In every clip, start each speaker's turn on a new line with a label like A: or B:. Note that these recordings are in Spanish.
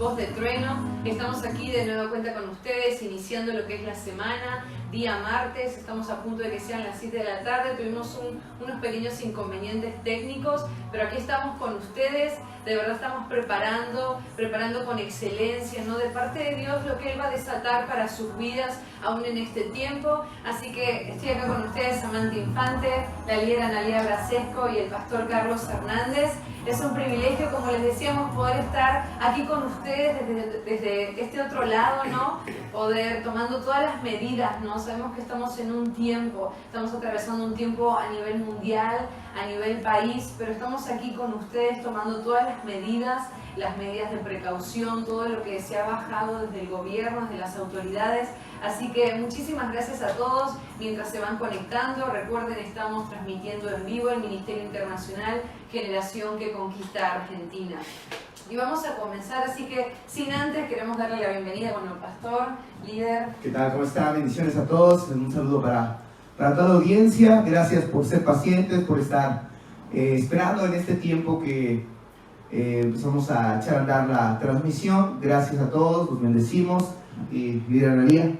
A: Voz de Trueno. Estamos aquí de nueva cuenta con ustedes, iniciando lo que es la semana, día martes. Estamos a punto de que sean las 7 de la tarde. Tuvimos unos pequeños inconvenientes técnicos, pero aquí estamos con ustedes. De verdad estamos preparando con excelencia, ¿no? De parte de Dios lo que Él va a desatar para sus vidas aún en este tiempo. Así que estoy acá con ustedes, Samantha Infante, la líder Analia Brasesco y el pastor Carlos Hernández. Es un privilegio, como les decíamos, poder estar aquí con ustedes desde este otro lado, ¿no? Poder tomando todas las medidas, ¿no? Sabemos que estamos en un tiempo, estamos atravesando un tiempo a nivel mundial, a nivel país, pero estamos aquí con ustedes tomando todas las medidas de precaución, todo lo que se ha bajado desde el gobierno, desde las autoridades. Así que muchísimas gracias a todos mientras se van conectando. Recuerden, estamos transmitiendo en vivo el Ministerio Internacional Generación que Conquista Argentina. Y vamos a comenzar, así que sin antes queremos darle la bienvenida con el pastor, líder.
B: ¿Qué tal? ¿Cómo están? Bendiciones a todos. Un saludo para toda la audiencia. Gracias por ser pacientes, por estar esperando en este tiempo que empezamos a echar a andar la transmisión. Gracias a todos, los bendecimos. Y líder Analia.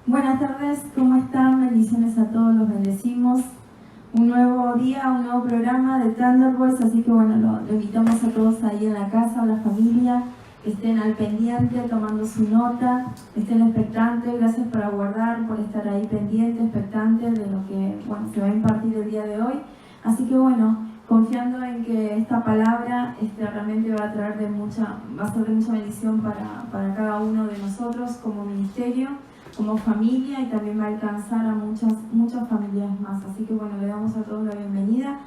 C: Buenas tardes, ¿cómo están? Bendiciones a todos, los bendecimos. Un nuevo día, un nuevo programa de Thunderbolts, así que bueno, lo invitamos a todos ahí en la casa, a la familia, que estén al pendiente, tomando su nota, estén expectantes. Gracias por aguardar, por estar ahí pendientes, expectantes de lo que se va a impartir el día de hoy. Así que bueno, confiando en que esta palabra realmente va a ser de mucha bendición para cada uno de nosotros como ministerio, como familia, y también va a alcanzar a muchas familias más. Así que bueno, le damos a todos la bienvenida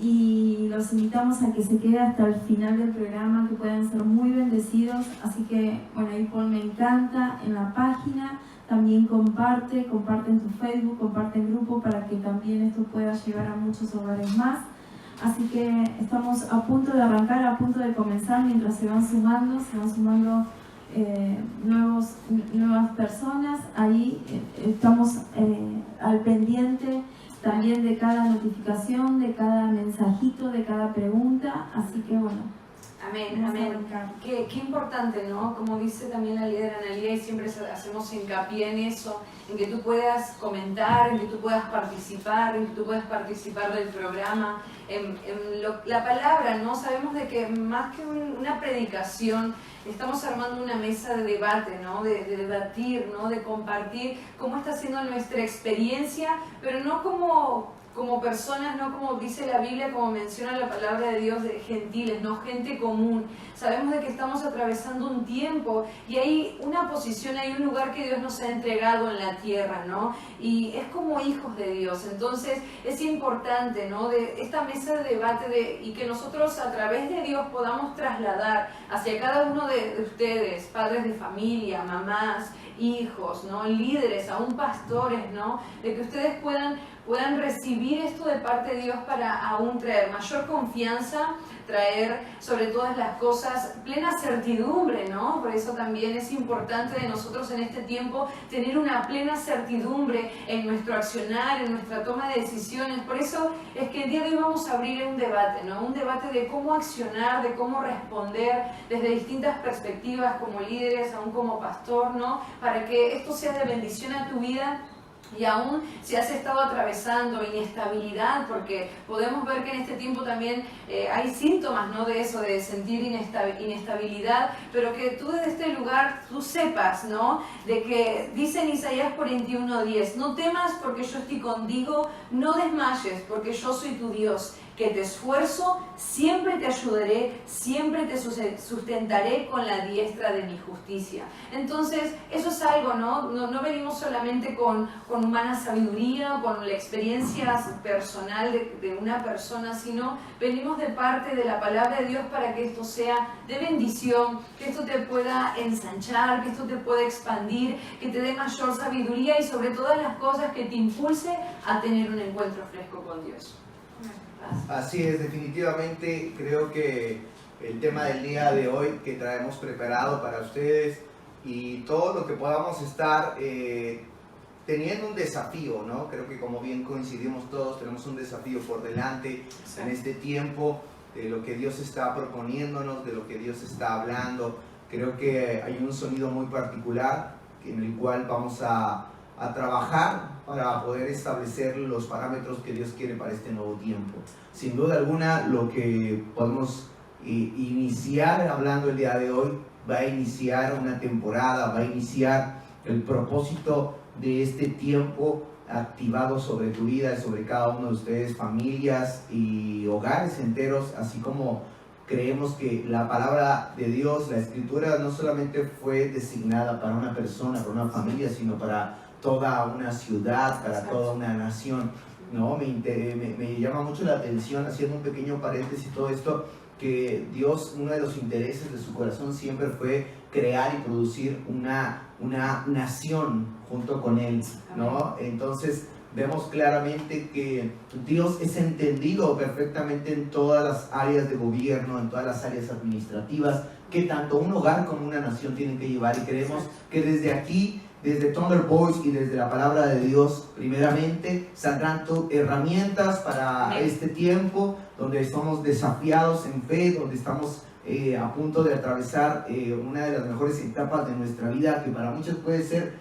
C: y los invitamos a que se quede hasta el final del programa, que puedan ser muy bendecidos. Así que bueno, ahí pon me encanta en la página, también comparte en tu Facebook, comparte en grupo para que también esto pueda llegar a muchos hogares más. Así que estamos a punto de arrancar, a punto de comenzar, mientras se van sumando nuevas personas. Ahí estamos al pendiente también de cada notificación, de cada mensajito, de cada pregunta. Así que bueno.
A: Amén, amén. Qué importante, ¿no? Como dice también la líder Analia, y siempre hacemos hincapié en eso, en que tú puedas comentar, en que tú puedas participar, del programa, la palabra, ¿no? Sabemos de que más que una predicación, estamos armando una mesa de debate, ¿no? De debatir, ¿no? De compartir cómo está siendo nuestra experiencia, pero no como personas, no como dice la Biblia, como menciona la palabra de Dios, de gentiles, no gente común. Sabemos de que estamos atravesando un tiempo y hay una posición, hay un lugar que Dios nos ha entregado en la tierra, ¿no? Y es como hijos de Dios. Entonces es importante, ¿no? De esta mesa de debate y que nosotros a través de Dios podamos trasladar hacia cada uno de ustedes, padres de familia, mamás, hijos, ¿no? Líderes, aún pastores, ¿no? De que ustedes puedan recibir esto de parte de Dios para aún traer mayor confianza, traer sobre todas las cosas plena certidumbre, ¿no? Por eso también es importante de nosotros en este tiempo tener una plena certidumbre en nuestro accionar, en nuestra toma de decisiones. Por eso es que el día de hoy vamos a abrir un debate, ¿no? Un debate de cómo accionar, de cómo responder desde distintas perspectivas como líderes, aún como pastor, ¿no? Para que esto sea de bendición a tu vida. Y aún si has estado atravesando inestabilidad, porque podemos ver que en este tiempo también hay síntomas, ¿no? De eso, de sentir inestabilidad, pero que tú desde este lugar, tú sepas, ¿no? De que dice en Isaías 41:10, no temas porque yo estoy contigo, no desmayes porque yo soy tu Dios, que te esfuerzo, siempre te ayudaré, siempre te sustentaré con la diestra de mi justicia. Entonces, eso es algo, ¿no? No venimos solamente con humana sabiduría, con la experiencia personal de una persona, sino venimos de parte de la palabra de Dios para que esto sea de bendición, que esto te pueda ensanchar, que esto te pueda expandir, que te dé mayor sabiduría y sobre todas las cosas que te impulse a tener un encuentro fresco con Dios.
B: Así es, definitivamente creo que el tema del día de hoy que traemos preparado para ustedes y todo lo que podamos estar teniendo un desafío, ¿no? Creo que como bien coincidimos todos, tenemos un desafío por delante en este tiempo, de lo que Dios está proponiéndonos, de lo que Dios está hablando Creo que hay un sonido muy particular en el cual vamos a trabajar para poder establecer los parámetros que Dios quiere para este nuevo tiempo. Sin duda alguna, lo que podemos iniciar hablando el día de hoy va a iniciar una temporada, va a iniciar el propósito de este tiempo activado sobre tu vida y sobre cada uno de ustedes, familias y hogares enteros, así como creemos que la palabra de Dios, la Escritura, no solamente fue designada para una persona, para una familia, sino para toda una ciudad, para toda una nación, ¿no? Me llama mucho la atención, haciendo un pequeño paréntesis todo esto, que Dios, uno de los intereses de su corazón siempre fue crear y producir una nación junto con Él, ¿no? Entonces vemos claramente que Dios es entendido perfectamente en todas las áreas de gobierno, en todas las áreas administrativas, que tanto un hogar como una nación tienen que llevar, y creemos que desde aquí, desde Thunder Boys y desde la palabra de Dios, primeramente, saldrán herramientas para este tiempo, donde somos desafiados en fe, donde estamos a punto de atravesar una de las mejores etapas de nuestra vida, que para muchos puede ser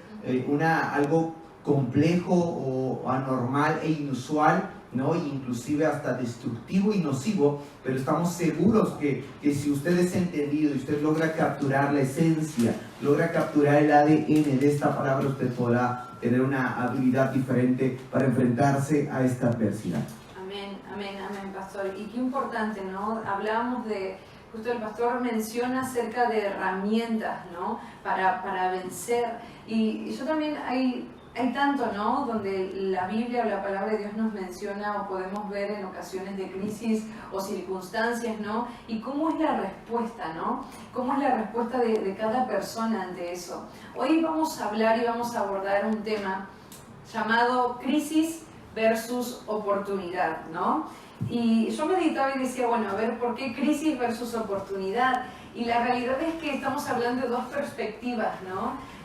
B: algo complejo o anormal e inusual, ¿no? Inclusive hasta destructivo y nocivo, pero estamos seguros que si usted es entendido y usted logra capturar la esencia, logra capturar el ADN de esta palabra, usted podrá tener una habilidad diferente para enfrentarse a esta adversidad.
A: Amén, amén, amén, pastor. Y qué importante, ¿no? Hablábamos de, justo el pastor menciona acerca de herramientas, ¿no? Para vencer. Y yo también hay tanto, ¿no? Donde la Biblia o la palabra de Dios nos menciona o podemos ver en ocasiones de crisis o circunstancias, ¿no? Y cómo es la respuesta, ¿no? Cómo es la respuesta de cada persona ante eso. Hoy vamos a hablar y vamos a abordar un tema llamado crisis versus oportunidad, ¿no? Y yo meditaba y decía, bueno, a ver, ¿por qué crisis versus oportunidad? Y la realidad es que estamos hablando de dos perspectivas, ¿no?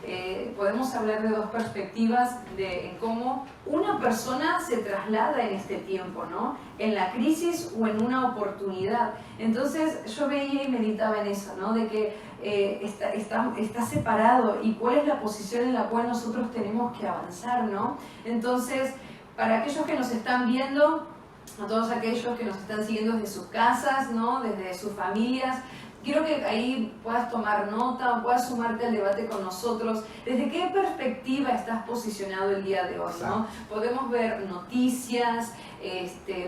A: Podemos hablar de dos perspectivas de cómo una persona se traslada en este tiempo, ¿no? En la crisis o en una oportunidad. Entonces yo veía y meditaba en eso, ¿no? De que está separado y cuál es la posición en la cual nosotros tenemos que avanzar, ¿no? Entonces, para aquellos que nos están viendo, a todos aquellos que nos están siguiendo desde sus casas, ¿no? Desde sus familias, quiero que ahí puedas tomar nota o puedas sumarte al debate con nosotros. ¿Desde qué perspectiva estás posicionado el día de hoy, ¿no? Podemos ver noticias,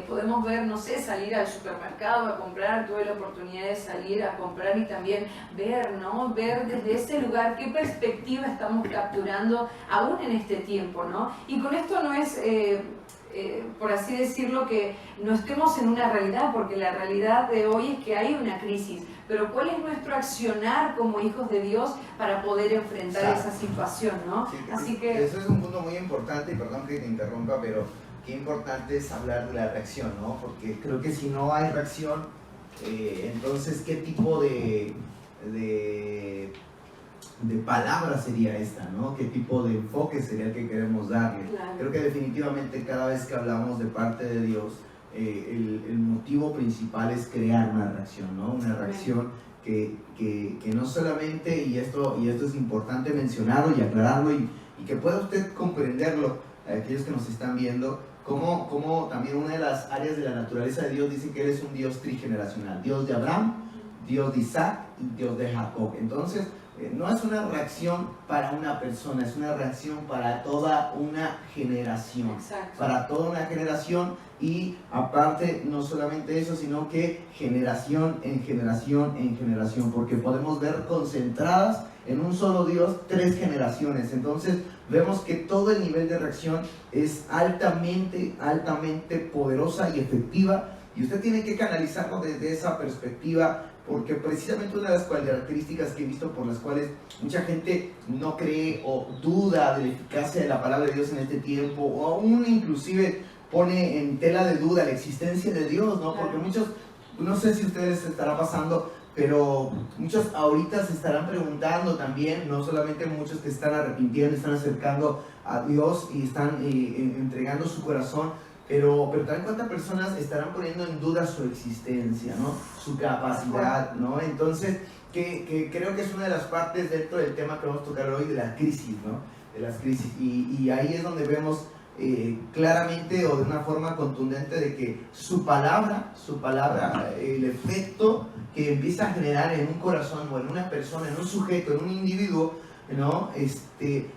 A: podemos ver, no sé, salir al supermercado a comprar. Tuve la oportunidad de salir a comprar y también ver, ¿no? Ver desde ese lugar qué perspectiva estamos capturando aún en este tiempo, ¿no? Y con esto no es... por así decirlo, que no estemos en una realidad, porque la realidad de hoy es que hay una crisis, pero ¿cuál es nuestro accionar como hijos de Dios para poder enfrentar esa situación, ¿no?
B: Sí,
A: así que...
B: Eso es un punto muy importante, y perdón que te interrumpa, pero qué importante es hablar de la reacción, ¿no? Porque creo que si no hay reacción, entonces, ¿qué tipo de palabra sería esta, ¿no? ¿Qué tipo de enfoque sería el que queremos darle?
A: Claro.
B: Creo que definitivamente cada vez que hablamos de parte de Dios, el motivo principal es crear una reacción, ¿no? Una reacción que no solamente, y esto es importante mencionarlo y aclararlo, y que pueda usted comprenderlo, aquellos que nos están viendo, como también una de las áreas de la naturaleza de Dios dice que Él es un Dios trigeneracional, Dios de Abraham, Dios de Isaac y Dios de Jacob. Entonces, no es una reacción para una persona, es una reacción para toda una generación.
A: Exacto.
B: Para toda una generación, y aparte no solamente eso, sino que generación en generación en generación, porque podemos ver concentradas en un solo Dios 3 generaciones. Entonces vemos que todo el nivel de reacción es altamente poderosa y efectiva, y usted tiene que canalizarlo desde esa perspectiva, porque precisamente una de las características que he visto por las cuales mucha gente no cree o duda de la eficacia de la palabra de Dios en este tiempo, o aún inclusive pone en tela de duda la existencia de Dios, ¿no? Porque muchos, no sé si a ustedes les estará pasando, pero muchos ahorita se estarán preguntando también, no solamente muchos que están arrepintiendo, están acercando a Dios y están entregando su corazón, pero también cuántas personas estarán poniendo en duda su existencia, ¿no? Su capacidad, ¿no? Entonces, que creo que es una de las partes dentro del tema que vamos a tocar hoy, de la crisis, ¿no? De las crisis. Y ahí es donde vemos claramente o de una forma contundente de que su palabra, el efecto que empieza a generar en un corazón o en una persona, en un sujeto, en un individuo, ¿no?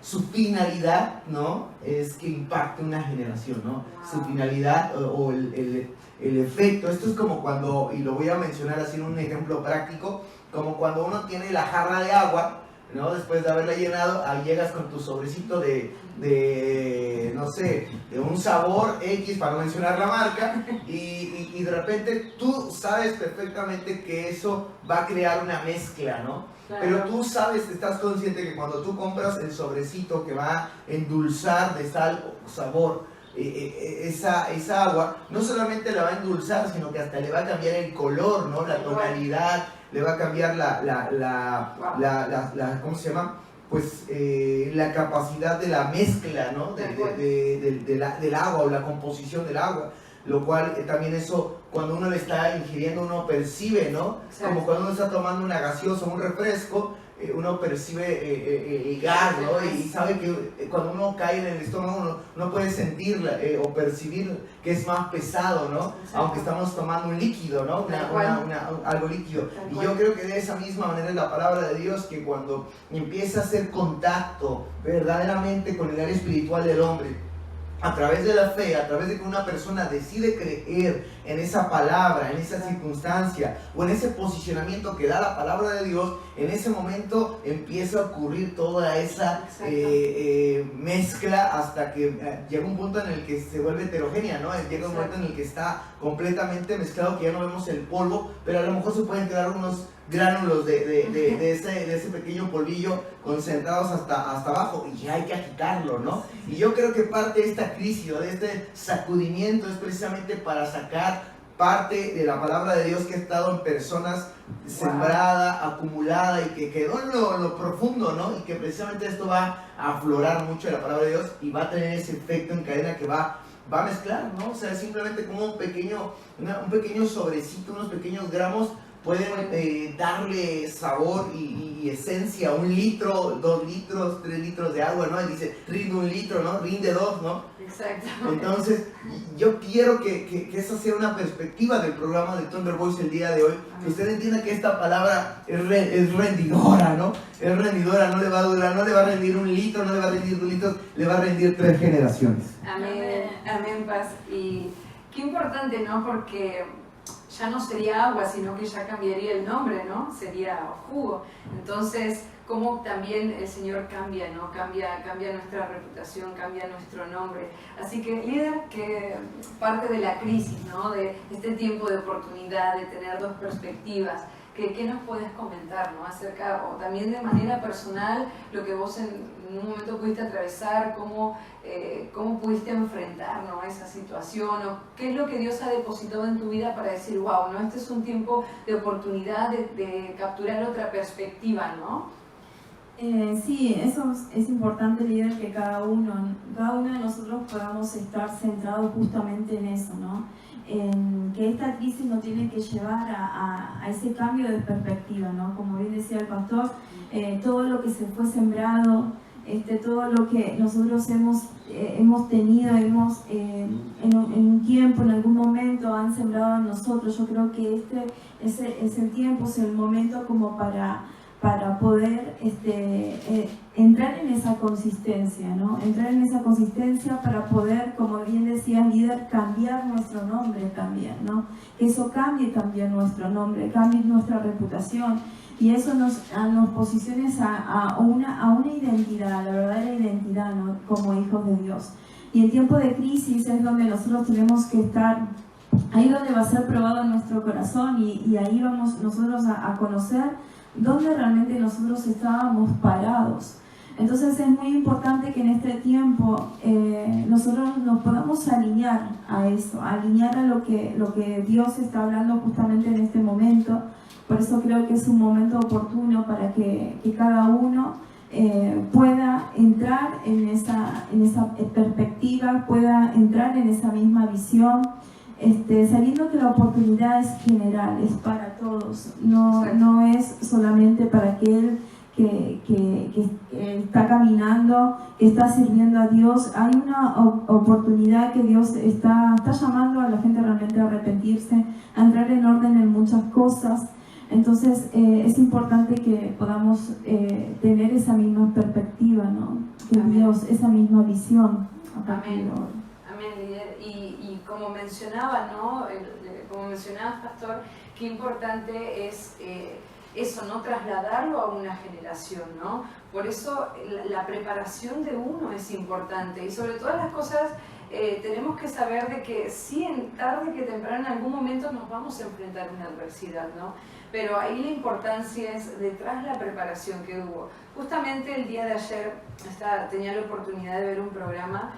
B: Su finalidad, ¿no? Es que impacte una generación, ¿no? Su finalidad o el efecto. Esto es como cuando, y lo voy a mencionar así en un ejemplo práctico, como cuando uno tiene la jarra de agua, ¿no? Después de haberla llenado, ahí llegas con tu sobrecito no sé, de un sabor X, para no mencionar la marca, y de repente tú sabes perfectamente que eso va a crear una mezcla, ¿no? Claro. Pero tú sabes, estás consciente que cuando tú compras el sobrecito que va a endulzar de sal o sabor esa agua, no solamente la va a endulzar, sino que hasta le va a cambiar el color, ¿no? La tonalidad, le va a cambiar ¿cómo se llama? Pues la capacidad de la mezcla, ¿no? Del agua o la composición del agua, lo cual también eso, cuando uno le está ingiriendo, uno percibe, ¿no? Exacto. Como cuando uno está tomando una gaseosa, un refresco, uno percibe el gas, ¿no? Y sabe que cuando uno cae en el estómago, uno puede sentir o percibir que es más pesado, ¿no? Exacto. Aunque estamos tomando un líquido, ¿no? Algo líquido. Y yo creo que de esa misma manera es la palabra de Dios, que cuando empieza a hacer contacto verdaderamente con el área espiritual del hombre, a través de la fe, a través de que una persona decide creer en esa palabra, en esa circunstancia o en ese posicionamiento que da la palabra de Dios, en ese momento empieza a ocurrir toda esa mezcla, hasta que llega un punto en el que se vuelve heterogénea, ¿no? Llega un momento en el que está completamente mezclado, que ya no vemos el polvo, pero a lo mejor se pueden quedar unos gránulos de ese pequeño polvillo concentrados hasta abajo, y hay que agitarlo, ¿no? Y yo creo que parte de esta crisis o de este sacudimiento es precisamente para sacar parte de la palabra de Dios que ha estado en personas sembrada, acumulada, y que quedó en lo profundo, ¿no? Y que precisamente esto va a aflorar mucho de la palabra de Dios y va a tener ese efecto en cadena que va a mezclar, ¿no? O sea, simplemente como un pequeño sobrecito, unos pequeños gramos pueden darle sabor y esencia a 1 litro, 2 litros, 3 litros de agua, ¿no? Y dice, rinde 1 litro, ¿no? Rinde 2, ¿no?
A: Exacto.
B: Entonces, yo quiero que esa sea una perspectiva del programa de Thunder Voice el día de hoy, que usted entienda que esta palabra es rendidora, ¿no? Es rendidora, no le va a durar, no le va a rendir 1 litro, no le va a rendir 2 litros, le va a rendir 3 generaciones.
A: Amén, amén, Paz. Y qué importante, ¿no? Porque ya no sería agua, sino que ya cambiaría el nombre, ¿no? Sería jugo. Entonces, cómo también el Señor cambia, ¿no? Cambia nuestra reputación, cambia nuestro nombre. Así que, líder, que parte de la crisis, ¿no? De este tiempo de oportunidad, de tener 2 perspectivas, ¿qué nos puedes comentar, ¿no? Acerca, o también de manera personal, lo que vos en un momento pudiste atravesar, cómo pudiste enfrentar, ¿no? Esa situación, o qué es lo que Dios ha depositado en tu vida para decir, wow, ¿no? Este es un tiempo de oportunidad, de capturar otra perspectiva, ¿no?
C: Sí, eso es importante, líder, que cada uno de nosotros podamos estar centrados justamente en eso, ¿no? En que esta crisis nos tiene que llevar a ese cambio de perspectiva, ¿no? Como bien decía el pastor, todo lo que se fue sembrado, todo lo que nosotros hemos tenido, en un tiempo, en algún momento han sembrado en nosotros. Yo creo que es el tiempo, es el momento como para poder entrar en esa consistencia, ¿no? Entrar en esa consistencia para poder, como bien decía el líder, cambiar nuestro nombre también, ¿no? Que eso cambie también nuestro nombre, cambie nuestra reputación, y eso nos posicione a una identidad, la verdadera identidad, ¿no? Como hijos de Dios. Y en tiempo de crisis es donde nosotros tenemos que estar, ahí donde va a ser probado nuestro corazón, y ahí vamos nosotros a conocer dónde realmente nosotros estábamos parados. Entonces es muy importante que en este tiempo nosotros nos podamos alinear a eso, alinear a lo que Dios está hablando justamente en este momento. Por eso creo que es un momento oportuno para que cada uno pueda entrar en esa perspectiva, pueda entrar en esa misma visión, sabiendo que la oportunidad es general, es para todos, no es solamente para aquel que está caminando, que está sirviendo a Dios. Hay una oportunidad que Dios está llamando a la gente realmente a arrepentirse, a entrar en orden en muchas cosas. Entonces es importante que podamos tener esa misma perspectiva, ¿no? Que Dios, esa misma visión.
A: Amén. Amén, líder. Y como mencionaba, ¿no? Como mencionabas, pastor, qué importante es eso, ¿no? Trasladarlo a una generación, ¿no? Por eso la preparación de uno es importante, y sobre todas las cosas tenemos que saber de que sí, tarde que temprano en algún momento nos vamos a enfrentar a una adversidad, ¿no? Pero ahí la importancia es detrás la preparación que hubo. Justamente el día de ayer tenía la oportunidad de ver un programa,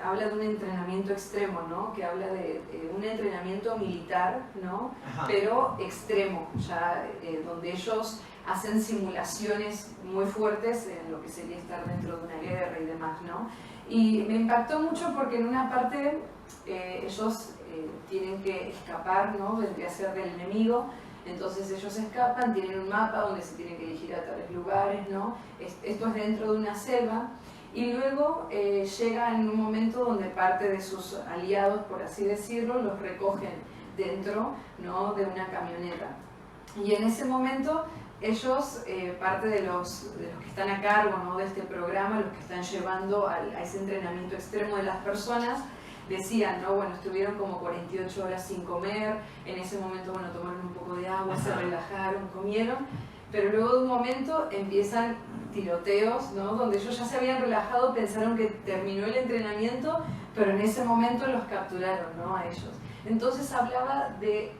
A: habla de un entrenamiento extremo, ¿no? Que habla de un entrenamiento militar, ¿no? Ajá. Pero extremo, ya donde ellos hacen simulaciones muy fuertes en lo que sería estar dentro de una guerra y demás, ¿no? Y me impactó mucho porque en una parte ellos tienen que escapar, ¿no? Vendría a ser del enemigo. Entonces ellos escapan, tienen un mapa donde se tienen que dirigir a tales lugares, ¿no? Esto es dentro de una selva. Y luego llega en un momento donde parte de sus aliados, por así decirlo, los recogen dentro, ¿no? De una camioneta. Y en ese momento ellos, parte de los que están a cargo, ¿no? De este programa, los que están llevando a ese entrenamiento extremo de las personas, decían, ¿no? Bueno, estuvieron como 48 horas sin comer, en ese momento, bueno, tomaron un poco de agua, se relajaron, comieron, pero luego de un momento empiezan tiroteos, ¿no? Donde ellos ya se habían relajado, pensaron que terminó el entrenamiento, pero en ese momento los capturaron, ¿no? A ellos. Entonces hablaba de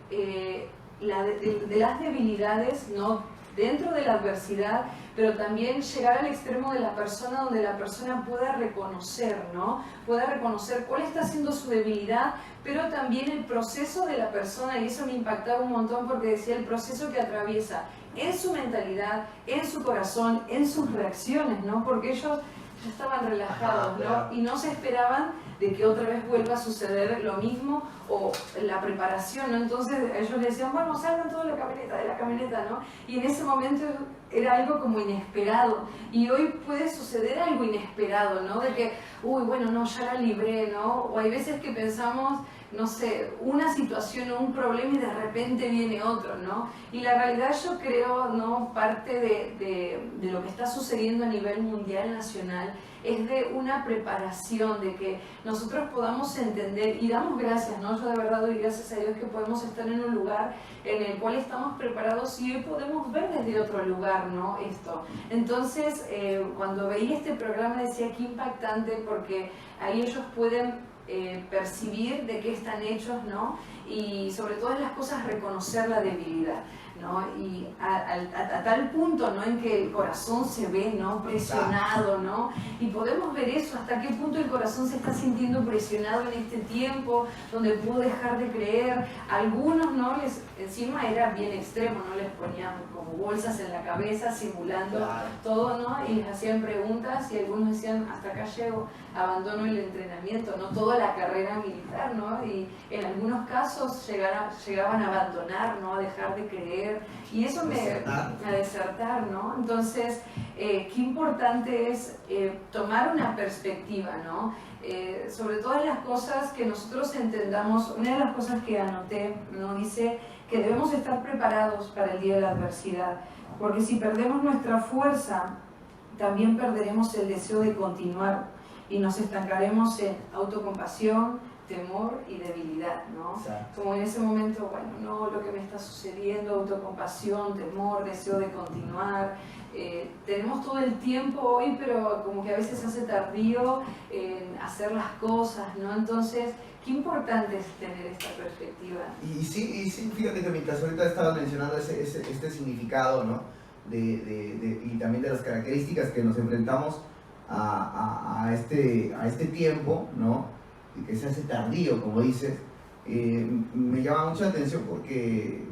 A: las debilidades, ¿no? Dentro de la adversidad, pero también llegar al extremo de la persona, donde la persona pueda reconocer, ¿no? Pueda reconocer cuál está siendo su debilidad, pero también el proceso de la persona, y eso me impactaba un montón porque decía el proceso que atraviesa en su mentalidad, en su corazón, en sus reacciones, ¿no? Porque ellos ya estaban relajados, ¿no? Y no se esperaban de que otra vez vuelva a suceder lo mismo, o la preparación, ¿no? Entonces ellos le decían, bueno, salgan todos de la camioneta, ¿no? Y en ese momento era algo como inesperado, y hoy puede suceder algo inesperado, ¿no? De que, uy, bueno, no, ya la libré, ¿no? O hay veces que pensamos, no sé, una situación o un problema y de repente viene otro, ¿no? Y la realidad yo creo, ¿no? Parte de lo que está sucediendo a nivel mundial, nacional, es de una preparación, de que nosotros podamos entender, y damos gracias, ¿no? Yo de verdad doy gracias a Dios que podemos estar en un lugar en el cual estamos preparados y hoy podemos ver desde otro lugar, ¿no? Esto. Entonces, cuando veía este programa decía qué impactante, porque ahí ellos pueden percibir de qué están hechos, ¿no? Y sobre todas las cosas reconocer la debilidad, ¿no? Y a tal punto, ¿no? En que el corazón se ve, ¿no? Presionado, ¿no? Y podemos ver eso, hasta qué punto el corazón se está sintiendo presionado en este tiempo, donde pudo dejar de creer. Algunos, ¿no? Encima era bien extremo, ¿no? Les ponían como bolsas en la cabeza, simulando todo, ¿no? Y les hacían preguntas y algunos decían, hasta acá llego, abandono el entrenamiento, ¿no? Toda la carrera militar, ¿no? Y en algunos casos llegaban a abandonar, ¿no? A dejar de creer, y eso a desertar, ¿no? Entonces, qué importante es tomar una perspectiva, ¿no? Sobre todas las cosas que nosotros entendamos. Una de las cosas que anoté, ¿no? Dice que debemos estar preparados para el día de la adversidad, porque si perdemos nuestra fuerza, también perderemos el deseo de continuar y nos estancaremos en autocompasión, temor y debilidad, ¿no? Exacto. Como en ese momento, bueno, no, lo que me está sucediendo, autocompasión, temor, deseo de continuar. Tenemos todo el tiempo hoy, pero como que a veces se hace tardío en hacer las cosas, ¿no? Entonces, qué importante es tener esta perspectiva.
B: Y sí, fíjate que mientras ahorita estabas mencionando este significado, ¿no? Y también de las características que nos enfrentamos a este tiempo, ¿no? Y que se hace tardío, como dices, me llama mucho la atención porque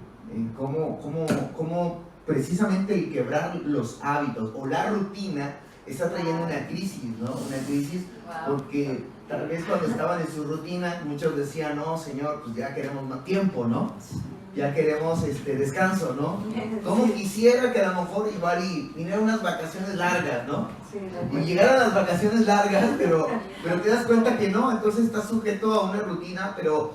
B: cómo precisamente el quebrar los hábitos o la rutina está trayendo una crisis, ¿no? Una crisis porque tal vez cuando estaban en su rutina, muchos decían, no, Señor, pues ya queremos más tiempo, ¿no? Ya queremos descanso, ¿no? Como quisiera que a lo mejor igual y vinieran unas vacaciones largas, ¿no? Y llegaran las vacaciones largas, pero te das cuenta que no, entonces estás sujeto a una rutina, pero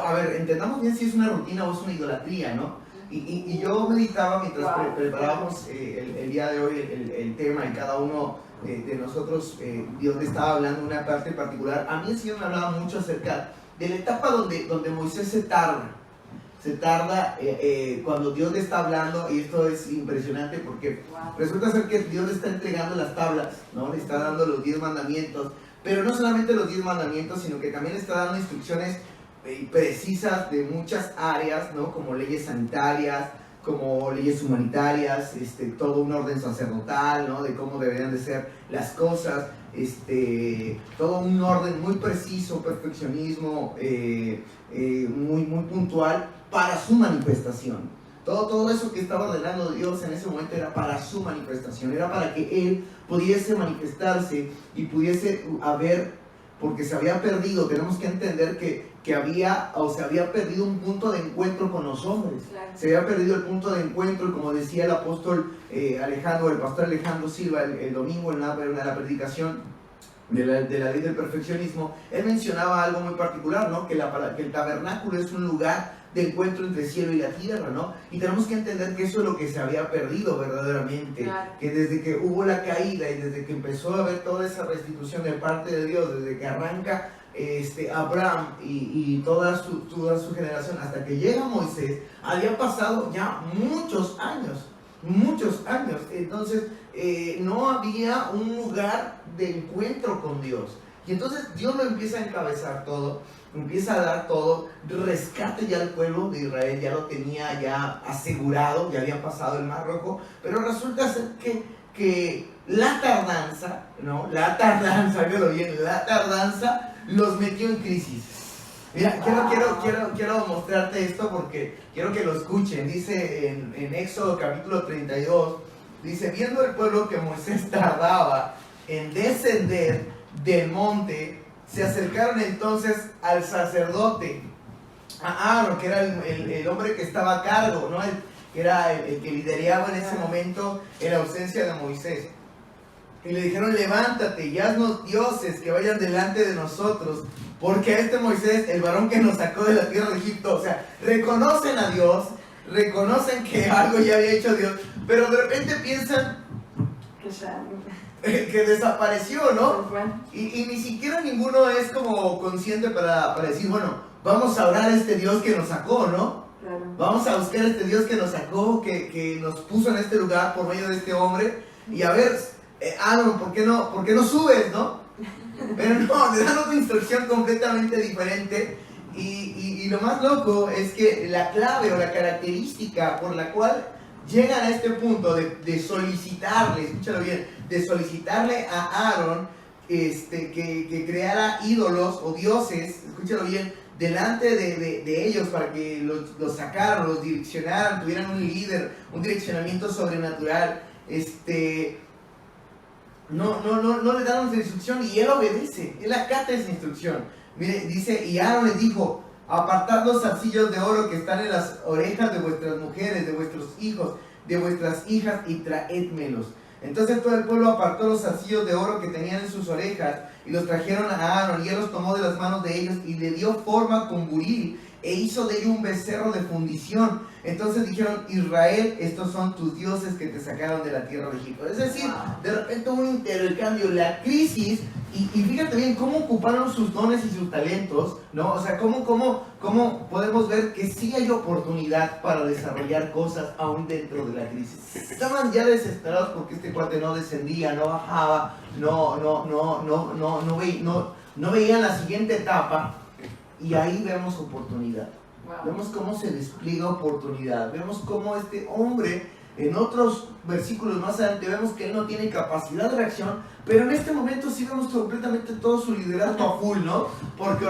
B: a ver, entendamos bien si es una rutina o es una idolatría, ¿no? Y yo meditaba mientras preparábamos el día de hoy el tema y cada uno de nosotros, Dios le estaba hablando una parte particular. A mí el Señor me hablaba mucho acerca de la etapa donde Moisés se tarda cuando Dios le está hablando, y esto es impresionante porque resulta ser que Dios le está entregando las tablas, ¿no? Le está dando los 10 mandamientos, pero no solamente los 10 mandamientos, sino que también le está dando instrucciones precisas de muchas áreas, ¿no? Como leyes sanitarias, como leyes humanitarias, todo un orden sacerdotal, ¿no? De cómo deberían de ser las cosas, todo un orden muy preciso, perfeccionismo, muy puntual para su manifestación. Todo eso que estaba ordenando Dios en ese momento era para su manifestación, era para que Él pudiese manifestarse y pudiese haber, porque se había perdido, tenemos que entender que se había perdido un punto de encuentro con los hombres. Claro. Se había perdido el punto de encuentro, y como decía el apóstol el pastor Alejandro Silva el domingo en la predicación de la ley del perfeccionismo, él mencionaba algo muy particular, ¿no? Que el tabernáculo es un lugar de encuentro entre el cielo y la tierra, ¿no? Y tenemos que entender que eso es lo que se había perdido verdaderamente, claro. Que desde que hubo la caída y desde que empezó a haber toda esa restitución de parte de Dios, desde que arranca Abraham y toda su generación hasta que llega Moisés, había pasado ya muchos años. Entonces no había un lugar de encuentro con Dios, y entonces Dios lo empieza a encabezar todo, empieza a dar todo, rescate ya al pueblo de Israel, ya lo tenía ya asegurado, ya había pasado el Mar Rojo, pero resulta ser que la tardanza, ¿no? La tardanza los metió en crisis. Mira, quiero mostrarte esto porque quiero que lo escuchen. Dice en Éxodo capítulo 32, dice, viendo el pueblo que Moisés tardaba en descender del monte, se acercaron entonces al sacerdote, a Aarón, que era el hombre que estaba a cargo, ¿no? Que era el que lideraba en ese momento en ausencia de Moisés. Y le dijeron, levántate y haznos dioses que vayan delante de nosotros, porque este Moisés, el varón que nos sacó de la tierra de Egipto, o sea, reconocen a Dios, reconocen que algo ya había hecho Dios, pero de repente piensan que desapareció, ¿no? Y ni siquiera ninguno es como consciente para decir, bueno, vamos a orar a este Dios que nos sacó, ¿no? Claro. Vamos a buscar a este Dios que nos sacó, que nos puso en este lugar por medio de este hombre, y a ver, Aarón, ¿por qué no subes, no? Pero no, le dan otra instrucción completamente diferente, y lo más loco es que la clave o la característica por la cual llegan a este punto de solicitarle, escúchalo bien, de solicitarle a Aarón que creara ídolos o dioses, escúchalo bien, delante de ellos para que los sacaran, los direccionaran, tuvieran un líder, un direccionamiento sobrenatural, no le dan esa instrucción, y él obedece, él acata esa instrucción. Mire, dice, y Aarón les dijo, apartad los zarcillos de oro que están en las orejas de vuestras mujeres, de vuestros hijos, de vuestras hijas, y traédmelos. Entonces todo el pueblo apartó los zarcillos de oro que tenían en sus orejas, y los trajeron a Aarón, y él los tomó de las manos de ellos, y le dio forma con buril, e hizo de ello un becerro de fundición. Entonces dijeron, Israel, estos son tus dioses que te sacaron de la tierra de Egipto. Es decir, de repente un intercambio, la crisis, y fíjate bien cómo ocuparon sus dones y sus talentos, ¿no? O sea, cómo podemos ver que sí hay oportunidad para desarrollar cosas aún dentro de la crisis. Estaban ya desesperados porque este cuate no descendía, no bajaba, no veían la siguiente etapa. Y ahí vemos oportunidad. Wow. Vemos cómo se despliega oportunidad. Vemos cómo este hombre, en otros versículos más adelante, vemos que él no tiene capacidad de reacción, pero en este momento sí vemos completamente todo su liderazgo a full, ¿no? Porque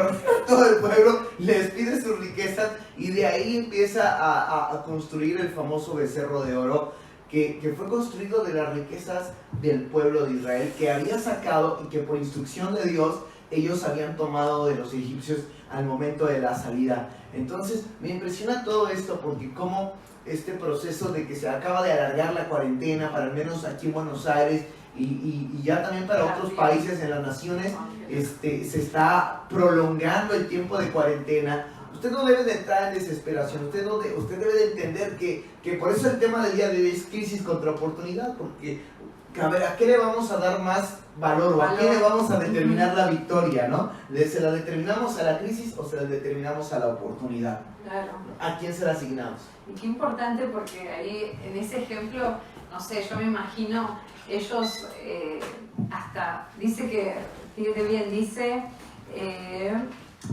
B: todo el pueblo les pide sus riquezas, y de ahí empieza a construir el famoso becerro de oro, que fue construido de las riquezas del pueblo de Israel, que había sacado y que por instrucción de Dios ellos habían tomado de los egipcios al momento de la salida. Entonces me impresiona todo esto, porque como este proceso de que se acaba de alargar la cuarentena, para al menos aquí en Buenos Aires y ya también para otros países en las naciones, se está prolongando el tiempo de cuarentena. Usted no debe de entrar en desesperación, usted debe de entender que por eso el tema del día de hoy es crisis contra oportunidad, porque a ver, ¿a qué le vamos a dar más valor o a qué le vamos a determinar la victoria, ¿no? ¿Se la determinamos a la crisis o se la determinamos a la oportunidad?
A: Claro.
B: ¿A quién se la asignamos?
A: Y qué importante, porque ahí en ese ejemplo, no sé, yo me imagino ellos hasta, dice que, fíjate bien, dice,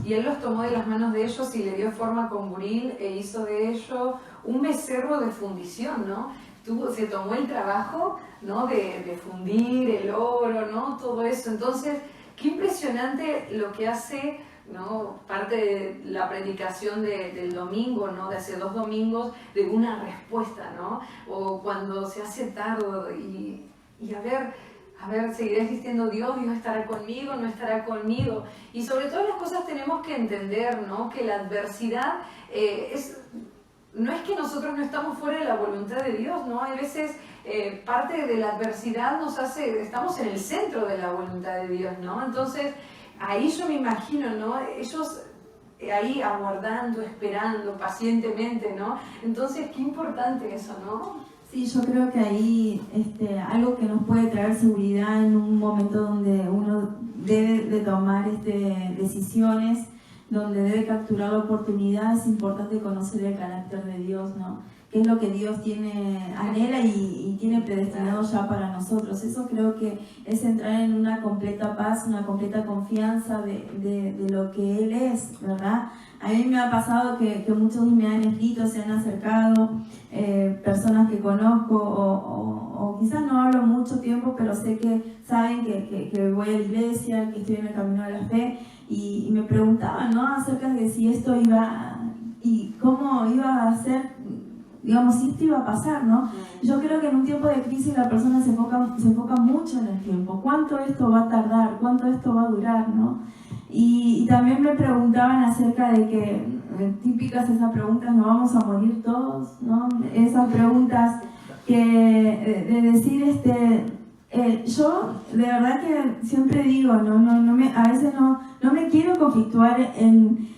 A: y él los tomó de las manos de ellos y le dio forma con buril e hizo de ello un becerro de fundición, ¿no? Se tomó el trabajo, ¿no? de fundir el oro, ¿no? Todo eso. Entonces, qué impresionante lo que hace, ¿no? Parte de la predicación del domingo, ¿no? De hace 2 domingos, de una respuesta, ¿no? O cuando se hace tarde y a ver, seguiré existiendo Dios estará conmigo, no estará conmigo. Y sobre todas las cosas tenemos que entender, ¿no? Que la adversidad no es que nosotros no estamos fuera de la voluntad de Dios, ¿no? Hay veces parte de la adversidad estamos en el centro de la voluntad de Dios, ¿no? Entonces, ahí yo me imagino, ¿no? Ellos ahí aguardando, esperando pacientemente, ¿no? Entonces, qué importante eso, ¿no?
C: Sí, yo creo que ahí algo que nos puede traer seguridad en un momento donde uno debe de tomar decisiones, donde debe capturar la oportunidad, es importante conocer el carácter de Dios, ¿no? Qué es lo que Dios anhela y tiene predestinado ya para nosotros. Eso creo que es entrar en una completa paz, una completa confianza de lo que Él es, ¿verdad? A mí me ha pasado que muchos me han escrito, se han acercado, personas que conozco o quizás no hablo mucho tiempo, pero sé que saben que voy a la iglesia, que estoy en el camino de la fe, y me preguntaban, ¿no? Acerca de si esto y cómo iba a ser, digamos, si esto iba a pasar, ¿no? Yo creo que en un tiempo de crisis la persona se enfoca mucho en el tiempo. ¿Cuánto esto va a tardar? ¿Cuánto esto va a durar, no? Y también me preguntaban acerca de que, típicas esas preguntas, ¿no vamos a morir todos? ¿No? Esas preguntas de decir, yo de verdad que siempre digo, a veces no me quiero conflictuar en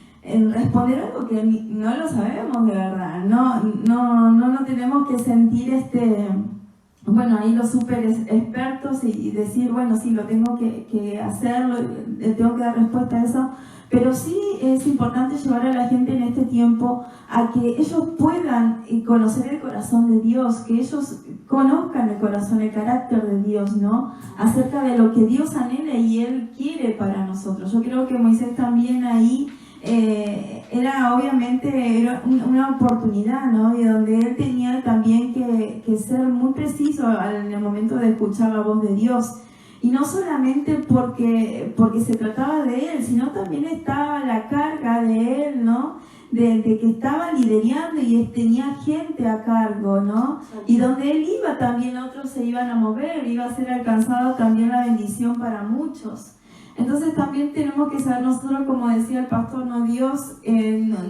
C: responder algo que no lo sabemos de verdad, no tenemos que sentir bueno, ahí los súper expertos y decir, bueno, sí, lo tengo que hacerlo, tengo que dar respuesta a eso, pero sí es importante llevar a la gente en este tiempo a que ellos puedan conocer el corazón de Dios, que ellos conozcan el corazón, el carácter de Dios, ¿no? Acerca de lo que Dios anhela y Él quiere para nosotros. Yo creo que Moisés también ahí era una oportunidad, ¿no? Y donde él tenía también que ser muy preciso en el momento de escuchar la voz de Dios. Y no solamente porque se trataba de él, sino también estaba la carga de él, ¿no? De que estaba liderando y tenía gente a cargo, ¿no? Y donde él iba también otros se iban a mover, iba a ser alcanzado también la bendición para muchos. Entonces también tenemos que saber nosotros, como decía el pastor, no, Dios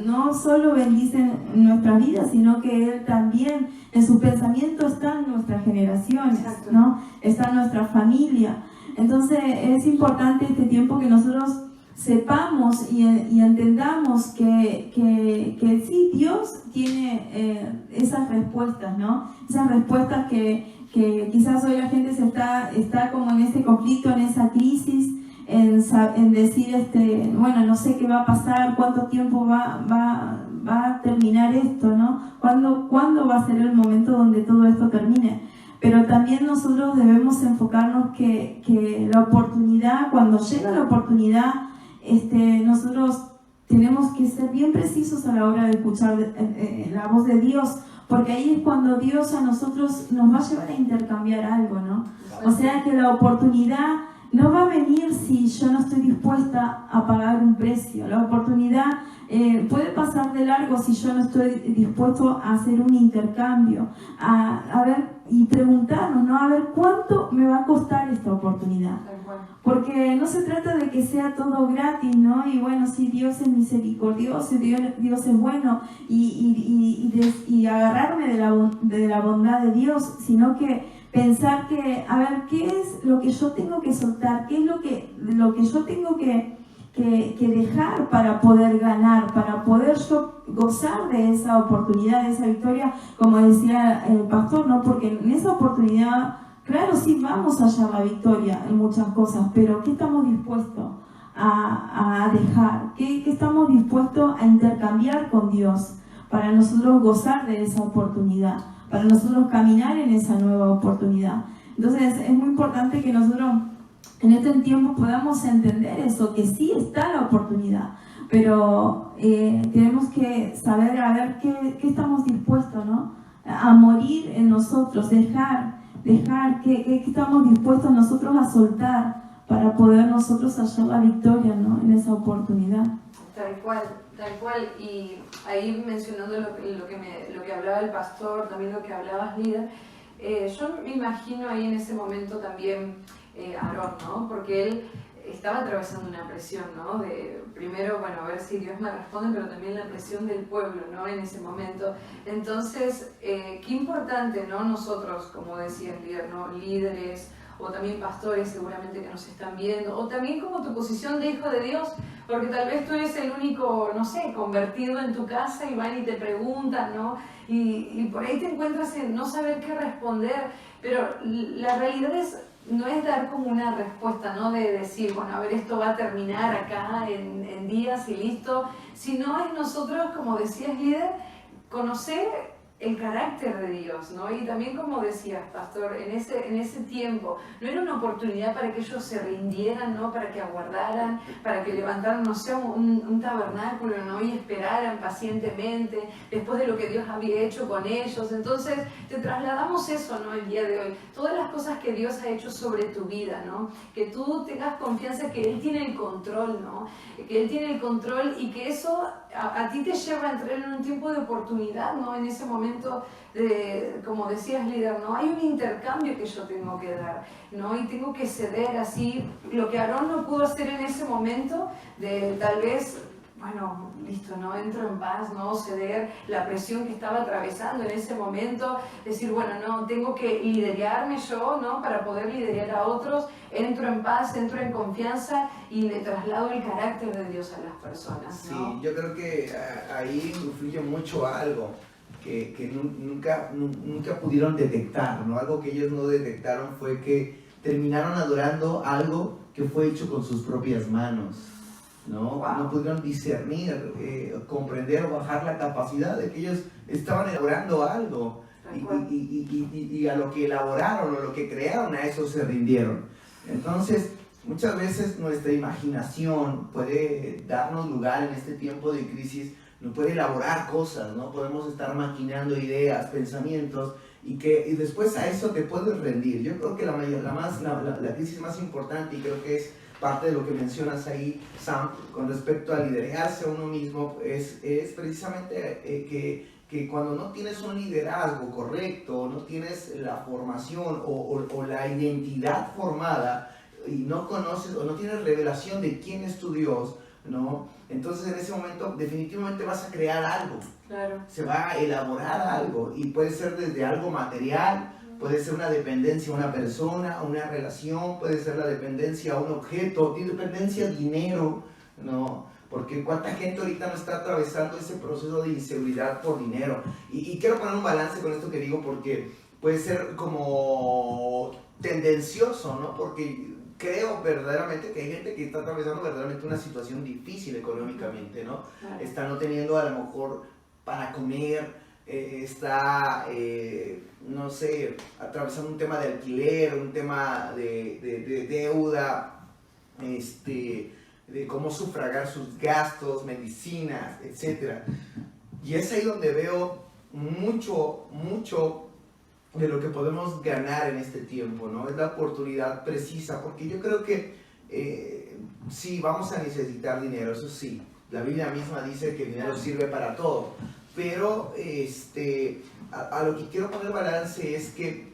C: no solo bendice nuestras vidas, sino que Él también en sus pensamientos está en nuestras generaciones, ¿no? Está en nuestra familia. Entonces es importante este tiempo que nosotros sepamos y entendamos que sí, Dios tiene esas respuestas, ¿no? Esas respuestas que quizás hoy la gente está como en ese conflicto, en esa crisis, en decir, bueno, no sé qué va a pasar, cuánto tiempo va a terminar esto, ¿no? ¿Cuándo va a ser el momento donde todo esto termine? Pero también nosotros debemos enfocarnos que la oportunidad, cuando llega la oportunidad, nosotros tenemos que ser bien precisos a la hora de escuchar la voz de Dios, porque ahí es cuando Dios a nosotros nos va a llevar a intercambiar algo, ¿no? O sea que la oportunidad no va a venir si yo no estoy dispuesta a pagar un precio. La oportunidad puede pasar de largo si yo no estoy dispuesto a hacer un intercambio, a ver y preguntarnos, ¿no? A ver cuánto me va a costar esta oportunidad. Porque no se trata de que sea todo gratis, ¿no? Y bueno, sí, Dios es misericordioso, Dios es bueno, y agarrarme de la bondad de Dios, sino que pensar que, a ver, ¿qué es lo que yo tengo que soltar? ¿Qué es lo que yo tengo que dejar para poder ganar, para poder yo gozar de esa oportunidad, de esa victoria, como decía el pastor, ¿no? Porque en esa oportunidad, claro, sí vamos a hallar la victoria en muchas cosas, pero ¿qué estamos dispuestos a dejar? ¿Qué estamos dispuestos a intercambiar con Dios para nosotros gozar de esa oportunidad, para nosotros caminar en esa nueva oportunidad? Entonces es muy importante que nosotros en este tiempo podamos entender eso, que sí está la oportunidad, pero tenemos que saber a ver qué estamos dispuestos, ¿no? A morir en nosotros, dejar que estamos dispuestos nosotros a soltar para poder nosotros hallar la victoria, ¿no? En esa oportunidad.
A: Tal cual. Y ahí mencionando lo que hablaba el pastor, también lo que hablabas, líder, yo me imagino ahí en ese momento también Aarón, ¿no? Porque él estaba atravesando una presión, ¿no? De primero, bueno, a ver si Dios me responde, pero también la presión del pueblo, ¿no? En ese momento. Entonces, qué importante, ¿no? Nosotros, como decía el líder, ¿no? Líderes, o también pastores seguramente que nos están viendo, o también como tu posición de hijo de Dios, porque tal vez tú eres el único, no sé, convertido en tu casa y van y te preguntan, ¿no? Y por ahí te encuentras en no saber qué responder, pero la realidad no es dar como una respuesta, ¿no? De decir, bueno, a ver, esto va a terminar acá en días y listo, sino es nosotros, como decías, líder, conocer el carácter de Dios, ¿no? Y también, como decías, pastor, en ese tiempo no era una oportunidad para que ellos se rindieran, ¿no? Para que aguardaran, para que levantaran, no sé, un tabernáculo, ¿no? Y esperaran pacientemente después de lo que Dios había hecho con ellos. Entonces, te trasladamos eso, ¿no? El día de hoy. Todas las cosas que Dios ha hecho sobre tu vida, ¿no? Que tú tengas confianza que Él tiene el control, ¿no? Que Él tiene el control y que eso a ti te lleva a entrar en un tiempo de oportunidad, ¿no? En ese momento, como decías, líder, ¿no? Hay un intercambio que yo tengo que dar, ¿no? Y tengo que ceder así, lo que Aarón no pudo hacer en ese momento, de tal vez, bueno, listo, ¿no? Entro en paz, ¿no? Ceder la presión que estaba atravesando en ese momento, decir, bueno, no, tengo que liderarme yo, ¿no? Para poder liderar a otros, entro en paz, entro en confianza y le traslado el carácter de Dios a las personas, ¿no?
B: Sí, yo creo que ahí influye mucho algo que nunca pudieron detectar, ¿no? Algo que ellos no detectaron fue que terminaron adorando algo que fue hecho con sus propias manos, ¿no? Wow. No pudieron discernir, comprender o bajar la capacidad de que ellos estaban elaborando algo y a lo que elaboraron o lo que crearon, a eso se rindieron. Entonces, muchas veces nuestra imaginación puede darnos lugar en este tiempo de crisis, nos puede elaborar cosas, ¿no? Podemos estar maquinando ideas, pensamientos, y después a eso te puedes rendir. Yo creo que la crisis más importante, y creo que es parte de lo que mencionas ahí, Sam, con respecto a liderarse a uno mismo, es precisamente que cuando no tienes un liderazgo correcto, no tienes la formación o la identidad formada, y no conoces o no tienes revelación de quién es tu Dios, ¿no? Entonces en ese momento definitivamente vas a crear algo,
A: claro.
B: Se va a elaborar algo, y puede ser desde algo material, puede ser una dependencia a una persona, a una relación, puede ser la dependencia a un objeto, dependencia a dinero, ¿no? Porque cuánta gente ahorita no está atravesando ese proceso de inseguridad por dinero. Y quiero poner un balance con esto que digo, porque puede ser como tendencioso, ¿no? Porque creo verdaderamente que hay gente que está atravesando verdaderamente una situación difícil económicamente, ¿no? Claro. Está no teniendo a lo mejor para comer, está, no sé, atravesando un tema de alquiler, un tema de deuda, de cómo sufragar sus gastos, medicinas, etc. Y es ahí donde veo mucho de lo que podemos ganar en este tiempo, ¿no? Es la oportunidad precisa, porque yo creo que sí, vamos a necesitar dinero, eso sí. La Biblia misma dice que el dinero sirve para todo, pero a lo que quiero poner balance es que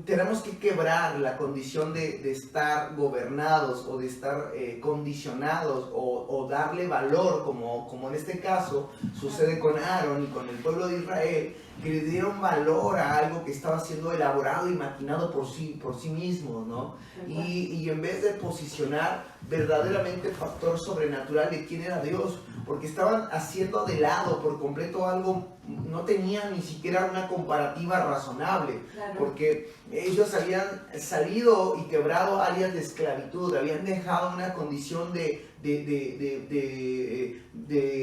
B: tenemos que quebrar la condición de estar gobernados o de estar condicionados o darle valor, como en este caso sucede con Aarón y con el pueblo de Israel, que le dieron valor a algo que estaba siendo elaborado y maquinado por sí mismos, ¿no? Y en vez de posicionar verdaderamente el factor sobrenatural de quién era Dios, porque estaban haciendo de lado por completo algo, no tenían ni siquiera una comparativa razonable, porque ellos habían salido y quebrado áreas de esclavitud, habían dejado una condición de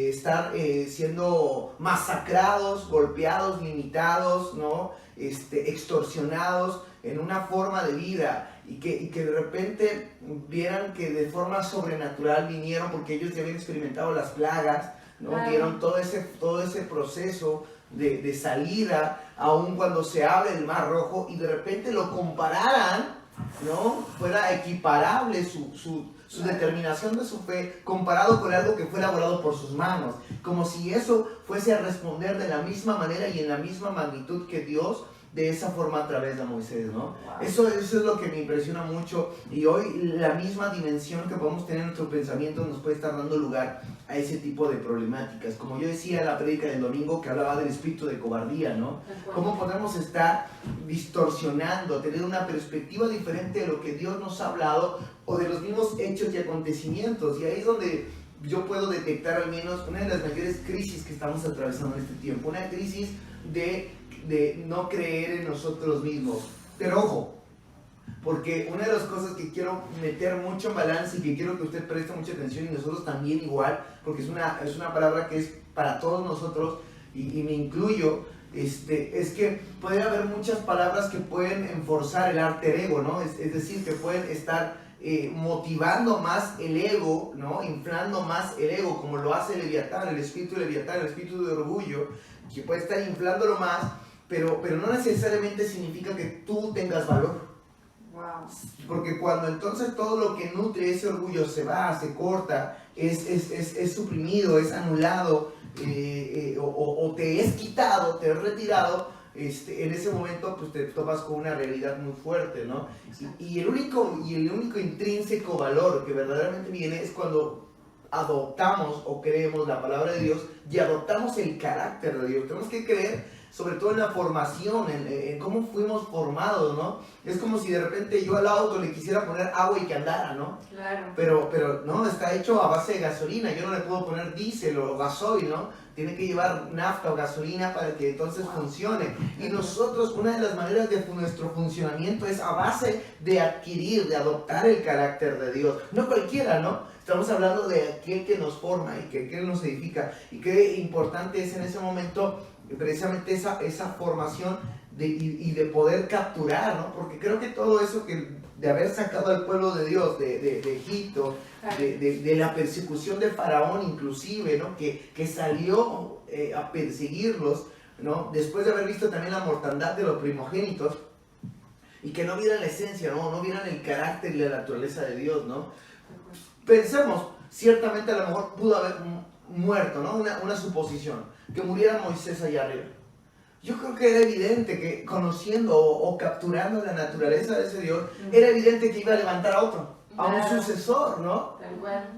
B: estar siendo masacrados, golpeados, limitados, ¿no? Extorsionados en una forma de vida, y que de repente vieran que de forma sobrenatural vinieron, porque ellos ya habían experimentado las plagas, ¿no? Vieron todo ese proceso de salida, aun cuando se abre el Mar Rojo, y de repente lo compararan, ¿no? Fuera equiparable su determinación de su fe comparado con algo que fue elaborado por sus manos, como si eso fuese a responder de la misma manera y en la misma magnitud que Dios, de esa forma a través de Moisés, ¿no? Wow. Eso es lo que me impresiona mucho, y hoy la misma dimensión que podemos tener en nuestro pensamiento nos puede estar dando lugar a ese tipo de problemáticas. Como yo decía en la prédica del domingo, que hablaba del espíritu de cobardía, ¿no? Cómo podemos estar distorsionando, tener una perspectiva diferente de lo que Dios nos ha hablado o de los mismos hechos y acontecimientos, y ahí es donde yo puedo detectar al menos una de las mayores crisis que estamos atravesando en este tiempo, una crisis de no creer en nosotros mismos. Pero ojo, porque una de las cosas que quiero meter mucho en balance y que quiero que usted preste mucha atención, y nosotros también igual, porque es una palabra que es para todos nosotros, y me incluyo, es que puede haber muchas palabras que pueden enforzar el alter ego, ¿no? Es decir, que pueden estar motivando más el ego, ¿no? Inflando más el ego, como lo hace Leviatán, el espíritu de Leviatán, el espíritu de orgullo, que puede estar inflándolo más, pero no necesariamente significa que tú tengas valor. Wow. Porque cuando entonces todo lo que nutre ese orgullo se va, se corta, es suprimido, es anulado, o te es quitado, te es retirado, en ese momento pues te topas con una realidad muy fuerte, ¿no? Y el único intrínseco valor que verdaderamente viene es cuando adoptamos o creemos la palabra de Dios y adoptamos el carácter de Dios. Tenemos que creer sobre todo en la formación, en cómo fuimos formados, ¿no? Es como si de repente yo al auto le quisiera poner agua y que andara, ¿no? Claro. Pero no, está hecho a base de gasolina, yo no le puedo poner diésel o gasoil, ¿no? Tiene que llevar nafta o gasolina para que entonces funcione. Y nosotros, una de las maneras de nuestro funcionamiento es a base de adquirir, de adoptar el carácter de Dios. No cualquiera, ¿no? Estamos hablando de aquel que nos forma y que nos edifica. Y qué importante es en ese momento precisamente esa formación y de poder capturar, ¿no? Porque creo que todo eso de haber sacado al pueblo de Dios de Egipto, de la persecución de Faraón inclusive, ¿no? Que salió a perseguirlos, ¿no? Después de haber visto también la mortandad de los primogénitos, y que no vieran la esencia, no vieran el carácter y la naturaleza de Dios, ¿no? Pensemos, ciertamente a lo mejor pudo haber muerto, ¿no? Una suposición, que muriera Moisés allá arriba. Yo creo que era evidente que conociendo o capturando la naturaleza de ese Dios, era evidente que iba a levantar a otro, a un sucesor, ¿no?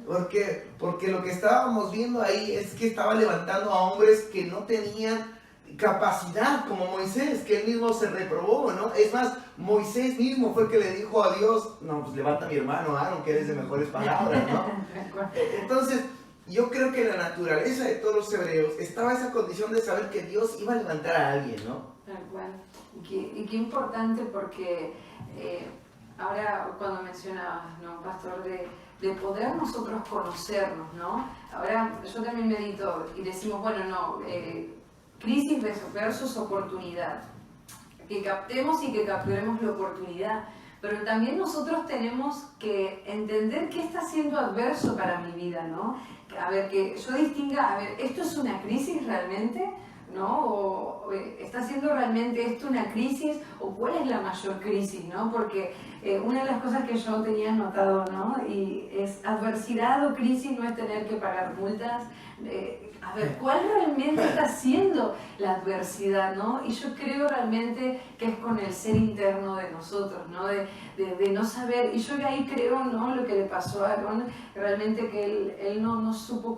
B: Porque lo que estábamos viendo ahí es que estaba levantando a hombres que no tenían capacidad como Moisés, que él mismo se reprobó, ¿no? Es más, Moisés mismo fue el que le dijo a Dios, no, pues levanta a mi hermano Aarón, que eres de mejores palabras, ¿no? Entonces, yo creo que en la naturaleza de todos los hebreos estaba esa condición de saber que Dios iba a levantar a alguien, ¿no?
A: Tal cual. Y qué importante, porque ahora cuando mencionabas, ¿no, pastor, de poder nosotros conocernos, ¿no? Ahora yo también medito y decimos, bueno, no, crisis versus oportunidad. Que captemos y que capturemos la oportunidad. Pero también nosotros tenemos que entender qué está siendo adverso para mi vida, ¿no? A ver, que yo distinga, a ver, ¿esto es una crisis realmente? ¿no? O ¿está siendo realmente esto una crisis? ¿O cuál es la mayor crisis, ¿no? Porque una de las cosas que yo tenía anotado, ¿no? Y es adversidad o crisis no es tener que pagar multas. A ver, ¿cuál realmente está siendo la adversidad, ¿no? Y yo creo realmente que es con el ser interno de nosotros, ¿no? De no saber, y yo ahí creo, ¿no? Lo que le pasó a Aarón, realmente que él no supo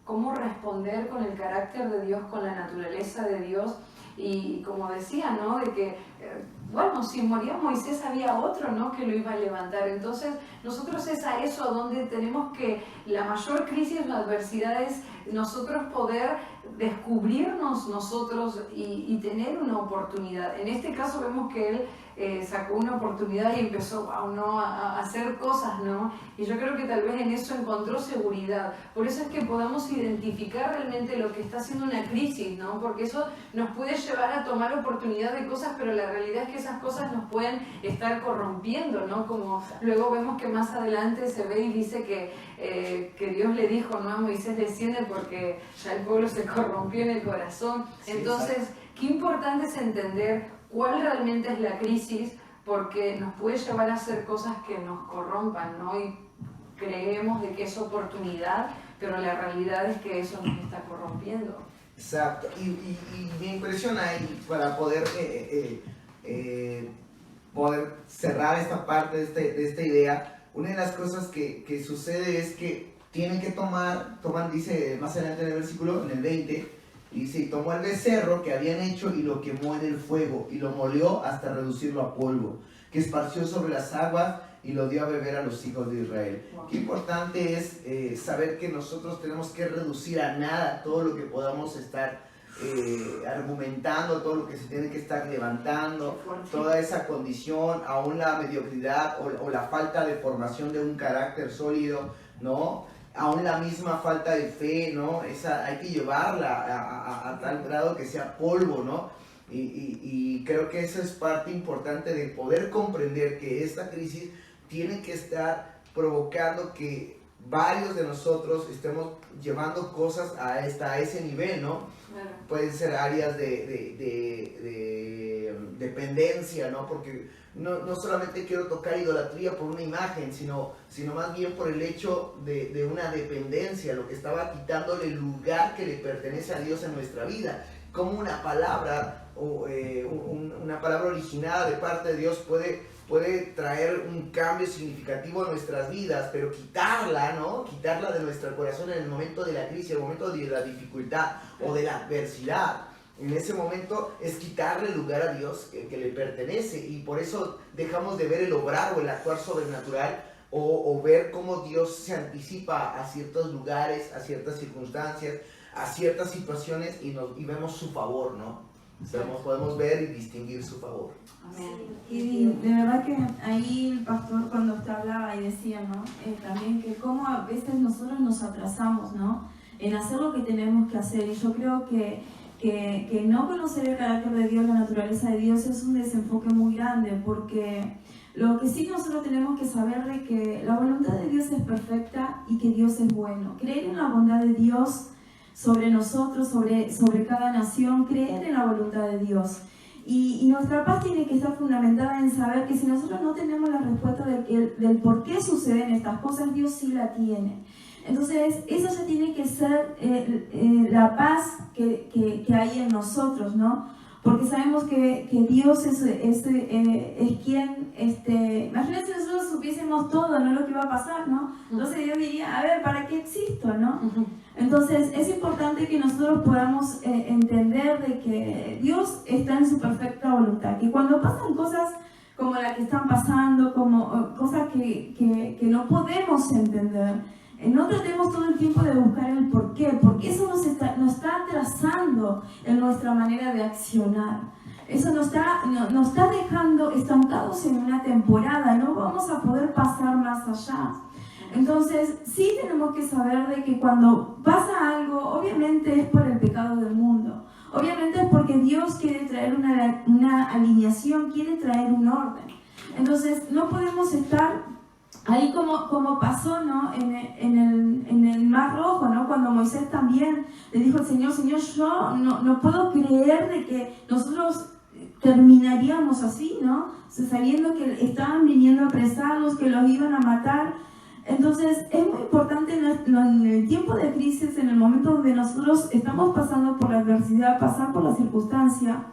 A: cómo responder con el carácter de Dios, con la naturaleza de Dios. Y como decía, ¿no? De que, bueno, si moría Moisés había otro, ¿no? Que lo iba a levantar. Entonces, nosotros es a eso a donde tenemos que, la mayor crisis, la adversidad es nosotros poder descubrirnos nosotros y tener una oportunidad. En este caso vemos que él sacó una oportunidad y empezó a hacer cosas, ¿no? Y yo creo que tal vez en eso encontró seguridad. Por eso es que podamos identificar realmente lo que está haciendo una crisis, ¿no? Porque eso nos puede llevar a tomar oportunidad de cosas, pero la realidad es que esas cosas nos pueden estar corrompiendo, ¿no? Como luego vemos que más adelante se ve y dice que Dios le dijo, ¿no? A Moisés, desciende porque ya el pueblo se corrompió en el corazón. Entonces, qué importante es entender cuál realmente es la crisis, porque nos puede llevar a hacer cosas que nos corrompan, ¿no? Y creemos de que es oportunidad, pero la realidad es que eso nos está corrompiendo.
B: Exacto, y me impresiona, y para poder cerrar esta parte de esta idea, una de las cosas que sucede es que tienen que toman, dice más adelante en el versículo, en el 20, dice, y tomó el becerro que habían hecho y lo quemó en el fuego, y lo molió hasta reducirlo a polvo, que esparció sobre las aguas y lo dio a beber a los hijos de Israel. Wow. Qué importante es saber que nosotros tenemos que reducir a nada todo lo que podamos estar argumentando, todo lo que se tiene que estar levantando, toda esa condición, aún la mediocridad o la falta de formación de un carácter sólido, ¿no? Aún la misma falta de fe, ¿no? Hay que llevarla a tal grado que sea polvo, ¿no? Y creo que eso es parte importante de poder comprender que esta crisis tiene que estar provocando que varios de nosotros estemos llevando cosas hasta ese nivel, ¿no? Claro. Pueden ser áreas de dependencia, ¿no? Porque no solamente quiero tocar idolatría por una imagen, sino más bien por el hecho de una dependencia, lo que estaba quitándole el lugar que le pertenece a Dios en nuestra vida. Como una palabra una palabra originada de parte de Dios puede traer un cambio significativo a nuestras vidas, pero quitarla, ¿no? Quitarla de nuestro corazón en el momento de la crisis, en el momento de la dificultad o de la adversidad. En ese momento es quitarle el lugar a Dios que le pertenece, y por eso dejamos de ver el obrar o el actuar sobrenatural o ver cómo Dios se anticipa a ciertos lugares, a ciertas circunstancias, a ciertas situaciones y vemos su favor, ¿no? Podemos ver y distinguir su favor.
C: Amén. Y de verdad que ahí el pastor cuando usted hablaba y decía, ¿no? También que cómo a veces nosotros nos atrasamos, ¿no? En hacer lo que tenemos que hacer, y yo creo que no conocer el carácter de Dios, la naturaleza de Dios, es un desenfoque muy grande, porque lo que sí nosotros tenemos que saber de que la voluntad de Dios es perfecta y que Dios es bueno. Creer en la bondad de Dios sobre nosotros, sobre cada nación, creer en la voluntad de Dios. Y nuestra paz tiene que estar fundamentada en saber que si nosotros no tenemos la respuesta del por qué suceden estas cosas, Dios sí la tiene. Entonces, eso ya tiene que ser la paz que hay en nosotros, ¿no? Porque sabemos que Dios es quien, imagínense si nosotros supiésemos todo, ¿no? Lo que iba a pasar, ¿no? Entonces Dios diría, a ver, ¿para qué existo, no? Entonces, es importante que nosotros podamos entender de que Dios está en su perfecta voluntad, que cuando pasan cosas como las que están pasando, como cosas que no podemos entender, no tratemos todo el tiempo de buscar el por qué, porque eso nos está atrasando en nuestra manera de accionar. Eso nos está dejando estancados en una temporada, no vamos a poder pasar más allá. Entonces, sí tenemos que saber de que cuando pasa algo, obviamente es por el pecado del mundo. Obviamente es porque Dios quiere traer una alineación, quiere traer un orden. Entonces, no podemos estar ahí como pasó, ¿no? en el Mar Rojo, ¿no? Cuando Moisés también le dijo al Señor, Señor, yo no puedo creer de que nosotros terminaríamos así, ¿no? Sabiendo que estaban viniendo a apresarlos, que los iban a matar. Entonces es muy importante en el tiempo de crisis, en el momento donde nosotros estamos pasando por la adversidad, pasar por la circunstancia,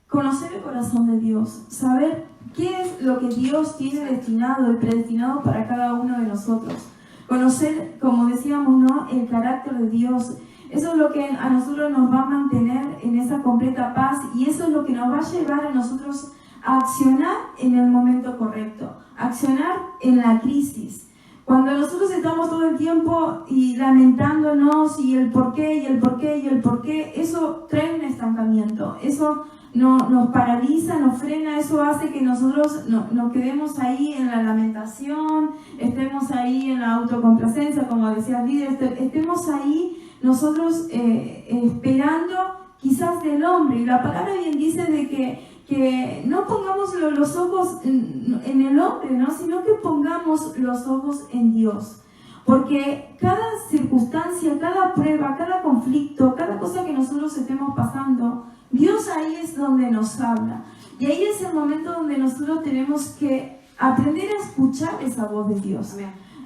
C: conocer el corazón de Dios, saber qué es lo que Dios tiene destinado y predestinado para cada uno de nosotros. Conocer, como decíamos, ¿no? El carácter de Dios. Eso es lo que a nosotros nos va a mantener en esa completa paz, y eso es lo que nos va a llevar a nosotros a accionar en el momento correcto, accionar en la crisis. Cuando nosotros estamos todo el tiempo y lamentándonos y el por qué, y el por qué, y el por qué, eso trae un estancamiento, eso nos paraliza, nos frena, eso hace que nosotros nos quedemos ahí en la lamentación, estemos ahí en la autocomplacencia, como decía el líder, estemos ahí nosotros esperando quizás del hombre. Y la palabra bien dice de que no pongamos los ojos en el hombre, ¿no? Sino que pongamos los ojos en Dios. Porque cada circunstancia, cada prueba, cada conflicto, cada cosa que nosotros estemos pasando, Dios ahí es donde nos habla. Y ahí es el momento donde nosotros tenemos que aprender a escuchar esa voz de Dios.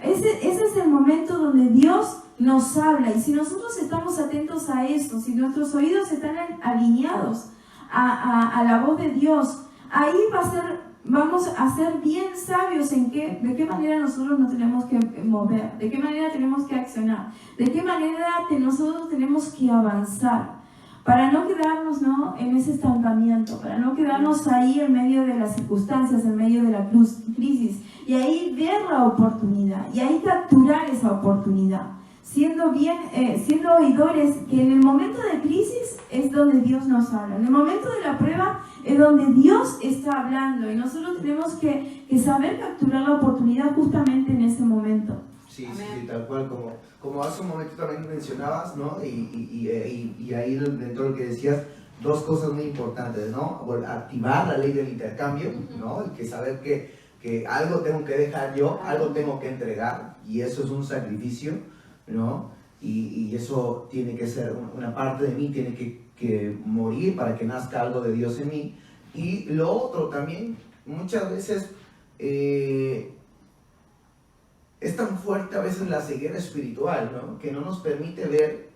C: Ese es el momento donde Dios nos habla. Y si nosotros estamos atentos a eso, si nuestros oídos están alineados a la voz de Dios, ahí vamos a ser bien sabios de qué manera nosotros nos tenemos que mover, de qué manera tenemos que accionar, de qué manera nosotros tenemos que avanzar, para no quedarnos, ¿no? en ese estancamiento, para no quedarnos ahí en medio de las circunstancias, en medio de la crisis, y ahí ver la oportunidad, y ahí capturar esa oportunidad, siendo oidores, que en el momento de crisis es donde Dios nos habla, en el momento de la prueba es donde Dios está hablando, y nosotros tenemos que saber capturar la oportunidad justamente en ese momento.
B: Sí, tal cual, como hace un momento también mencionabas, ¿no? Y ahí dentro de lo que decías, dos cosas muy importantes, ¿no? Activar la ley del intercambio, ¿no? El que saber que algo tengo que dejar yo, algo tengo que entregar, y eso es un sacrificio, ¿no? Y eso tiene que ser una parte de mí, tiene que morir para que nazca algo de Dios en mí. Y lo otro también, muchas veces es tan fuerte a veces la ceguera espiritual, ¿no? Que no nos permite ver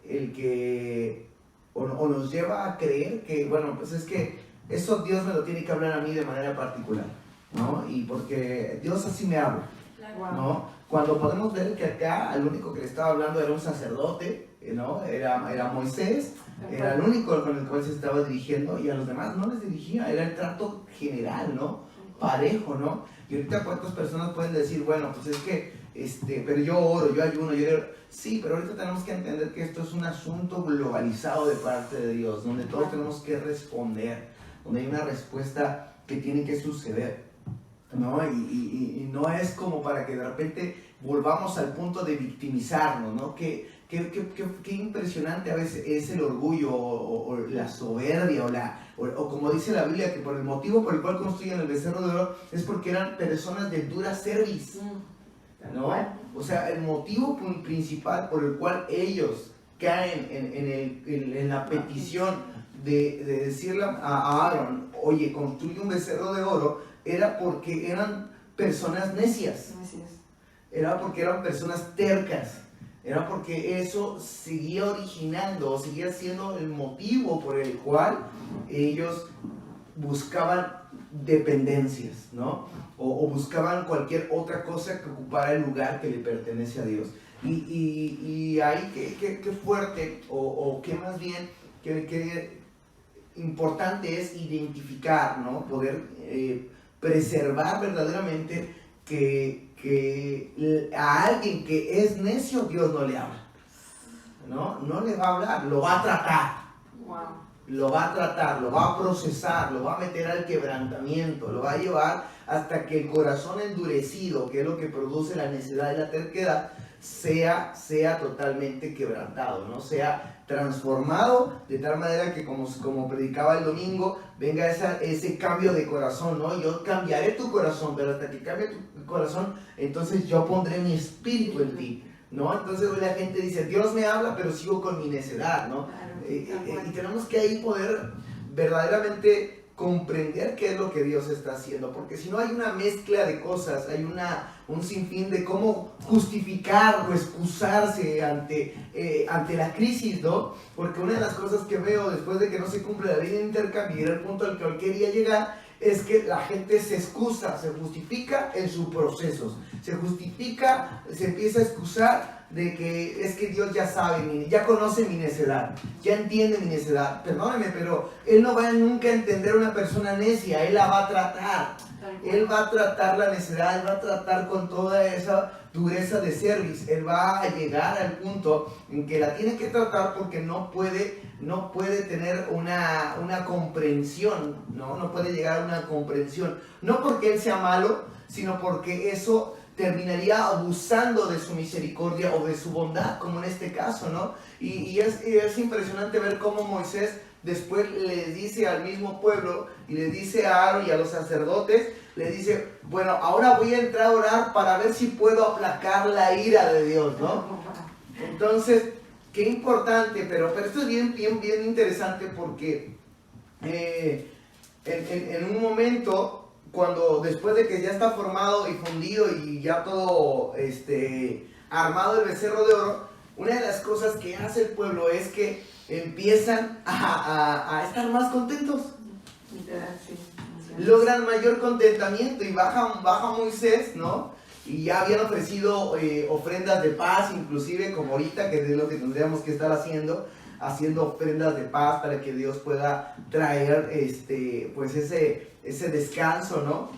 B: o nos lleva a creer que, bueno, pues es que eso Dios me lo tiene que hablar a mí de manera particular, ¿no? Y porque Dios así me habla, ¿no? Cuando podemos ver que acá el único que le estaba hablando era un sacerdote, ¿no? Era Moisés, era el único con el cual se estaba dirigiendo, y a los demás no les dirigía, era el trato general, ¿no? Parejo, ¿no? Y ahorita cuántas personas pueden decir, bueno, pues es que, pero yo oro, yo ayuno, sí, pero ahorita tenemos que entender que esto es un asunto globalizado de parte de Dios, donde todos tenemos que responder, donde hay una respuesta que tiene que suceder, ¿no? Y no es como para que de repente volvamos al punto de victimizarnos, ¿no? Qué impresionante a veces es el orgullo o la soberbia o como dice la Biblia, que por el motivo por el cual construyen el becerro de oro es porque eran personas de dura cerviz, ¿no? O sea, el motivo principal por el cual ellos caen en la petición de decirle a Aarón, oye, construye un becerro de oro, era porque eran personas necias, era porque eran personas tercas, era porque eso seguía originando, seguía siendo el motivo por el cual ellos buscaban dependencias, ¿no? O buscaban cualquier otra cosa que ocupara el lugar que le pertenece a Dios. Y ahí qué fuerte, o qué más bien, qué importante es identificar, ¿no? Poder preservar verdaderamente que a alguien que es necio Dios no le habla, no le va a hablar, lo va a tratar, lo va a tratar, lo va a procesar, lo va a meter al quebrantamiento, lo va a llevar hasta que el corazón endurecido, que es lo que produce la necedad y la terquedad, sea totalmente quebrantado, ¿no? Sea transformado de tal manera que como predicaba el domingo, venga ese cambio de corazón, ¿no? Yo cambiaré tu corazón, pero hasta que cambie tu corazón, entonces yo pondré mi espíritu en ti, ¿no? Entonces hoy la gente dice, Dios me habla, pero sigo con mi necedad, ¿no? Y tenemos que ahí poder verdaderamente comprender qué es lo que Dios está haciendo, porque si no hay una mezcla de cosas, hay un sinfín de cómo justificar o excusarse ante la crisis, ¿no? Porque una de las cosas que veo después de que no se cumple la ley de intercambio, y era el punto al que hoy quería llegar, es que la gente se excusa, se justifica en sus procesos, se justifica, se empieza a excusar de que es que Dios ya sabe, ya conoce mi necedad, ya entiende mi necedad. Perdóneme, pero Él no va nunca a entender a una persona necia, Él la va a tratar. Él va a tratar la necedad, Él va a tratar con toda esa dureza de cerviz. Él va a llegar al punto en que la tiene que tratar porque no puede tener una comprensión, ¿no? No puede llegar a una comprensión. No porque Él sea malo, sino porque eso terminaría abusando de su misericordia o de su bondad, como en este caso, ¿no? Y es impresionante ver cómo Moisés después le dice al mismo pueblo y le dice a Aarón y a los sacerdotes, le dice, bueno, ahora voy a entrar a orar para ver si puedo aplacar la ira de Dios, ¿no? Entonces, qué importante, pero esto es bien interesante porque en un momento, cuando después de que ya está formado y fundido y ya todo armado el becerro de oro, una de las cosas que hace el pueblo es que empiezan a estar más contentos. Logran mayor contentamiento y baja Moisés, ¿no? Y ya habían ofrecido ofrendas de paz, inclusive como ahorita, que es lo que tendríamos que estar haciendo ofrendas de paz para que Dios pueda traer pues ese descanso, ¿no?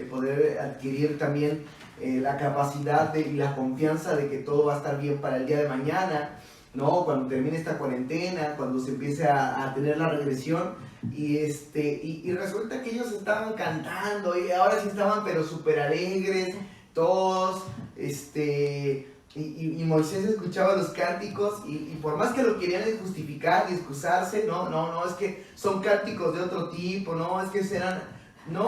B: Poder adquirir también la capacidad y la confianza de que todo va a estar bien para el día de mañana, ¿no? Cuando termine esta cuarentena, cuando se empiece a tener la regresión, y resulta que ellos estaban cantando, y ahora sí estaban pero súper alegres, todos, y Moisés escuchaba los cánticos, y por más que lo querían justificar y excusarse, no, es que son cánticos de otro tipo, no, es que serán... No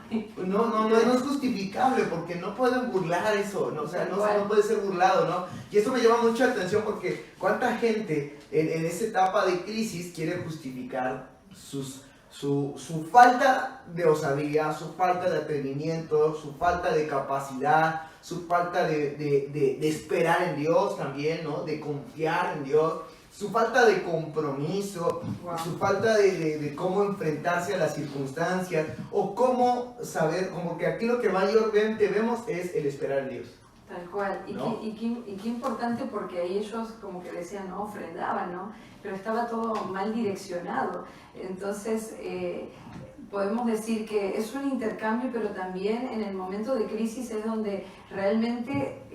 B: es justificable porque no pueden burlar eso, ¿no? O sea, no puede ser burlado, ¿no? Y eso me llama mucha atención porque cuánta gente en esa etapa de crisis quiere justificar su falta de osadía, su falta de atrevimiento, su falta de capacidad, su falta de esperar en Dios también, ¿no? De confiar en Dios. Su falta de compromiso, su falta de cómo enfrentarse a las circunstancias, o cómo saber, como que aquí lo que mayormente vemos es el esperar en Dios.
A: Tal cual, ¿no? y qué importante, porque ahí ellos como que decían, no, ofrendaban, ¿no? Pero estaba todo mal direccionado. Entonces, podemos decir que es un intercambio, pero también en el momento de crisis es donde realmente...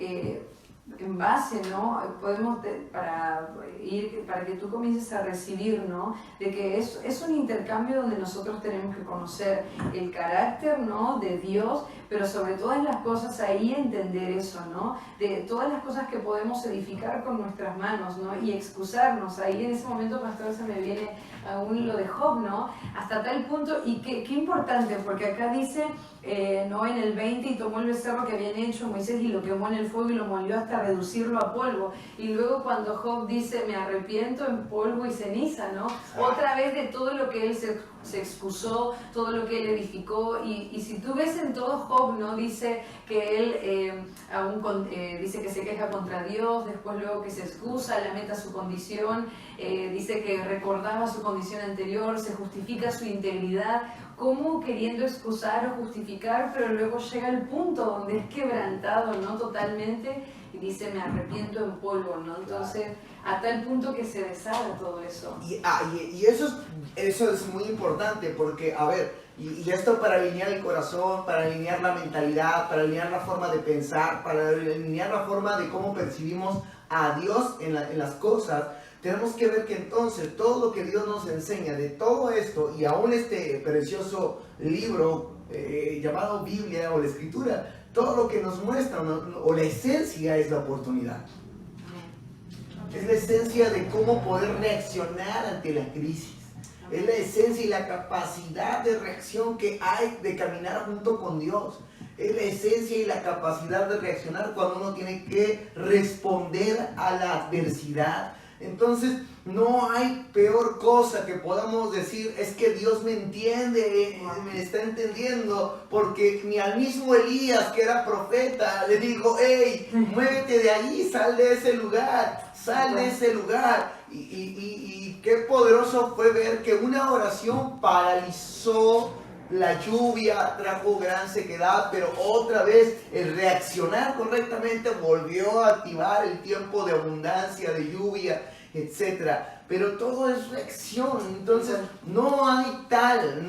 A: en base, ¿no? Podemos, para que tú comiences a recibir, ¿no? De que es un intercambio donde nosotros tenemos que conocer el carácter, ¿no? De Dios, pero sobre todas las cosas ahí entender eso, ¿no? De todas las cosas que podemos edificar con nuestras manos, ¿no? Y excusarnos. Ahí en ese momento, pastor, se me viene aún lo de Job, ¿no? Hasta tal punto, y qué importante, porque acá dice, no, en el 20, y tomó el becerro que habían hecho Moisés y lo quemó en el fuego y lo molió hasta reducirlo a polvo. Y luego cuando Job dice, me arrepiento en polvo y ceniza, ¿no? Otra vez de todo lo que él se excusó, todo lo que él edificó, y si tú ves en todo Job, ¿no? Dice que él dice que se queja contra Dios, después luego que se excusa, lamenta su condición, dice que recordaba su condición anterior, se justifica su integridad, como queriendo excusar o justificar, pero luego llega el punto donde es quebrantado, ¿no? Totalmente, y dice, me arrepiento en polvo, ¿no? Entonces, a tal punto que se deshaga todo eso.
B: Y eso es muy importante, porque, a ver, y esto para alinear el corazón, para alinear la mentalidad, para alinear la forma de pensar, para alinear la forma de cómo percibimos a Dios en las cosas, tenemos que ver que entonces todo lo que Dios nos enseña de todo esto, y aún este precioso libro llamado Biblia o la Escritura, todo lo que nos muestra, o la esencia es la oportunidad. Es la esencia de cómo poder reaccionar ante la crisis. Es la esencia y la capacidad de reacción que hay de caminar junto con Dios. Es la esencia y la capacidad de reaccionar cuando uno tiene que responder a la adversidad. Entonces, no hay peor cosa que podamos decir, es que Dios me entiende, me está entendiendo, porque ni al mismo Elías, que era profeta, le dijo, hey, muévete de ahí, sal de ese lugar, sal de ese lugar. Y qué poderoso fue ver que una oración paralizó la lluvia, trajo gran sequedad, pero otra vez el reaccionar correctamente volvió a activar el tiempo de abundancia, de lluvia, etc. Pero todo es reacción. Entonces no hay tal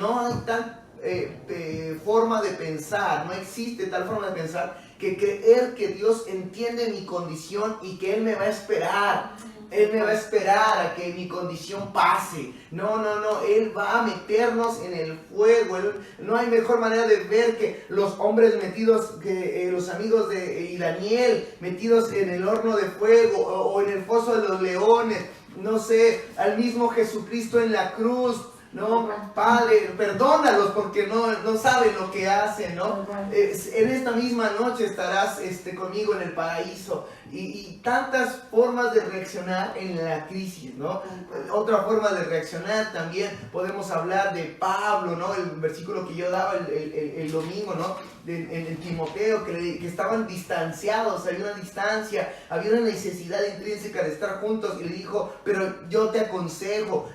B: forma de pensar, no existe tal forma de pensar que creer que Dios entiende mi condición y que Él me va a esperar. Él me va a esperar a que mi condición pase. No, Él va a meternos en el fuego. No hay mejor manera de ver que los hombres metidos, que los amigos de Daniel metidos en el horno de fuego o en el foso de los leones. No sé, al mismo Jesucristo en la cruz. No, Padre, perdónalos porque no saben lo que hacen, ¿no? En esta misma noche estarás conmigo en el paraíso. Y tantas formas de reaccionar en la crisis, ¿no? Otra forma de reaccionar también podemos hablar de Pablo, ¿no? El versículo que yo daba el domingo, ¿no? En Timoteo, que estaban distanciados, había una distancia, había una necesidad intrínseca de estar juntos, y le dijo, pero yo te aconsejo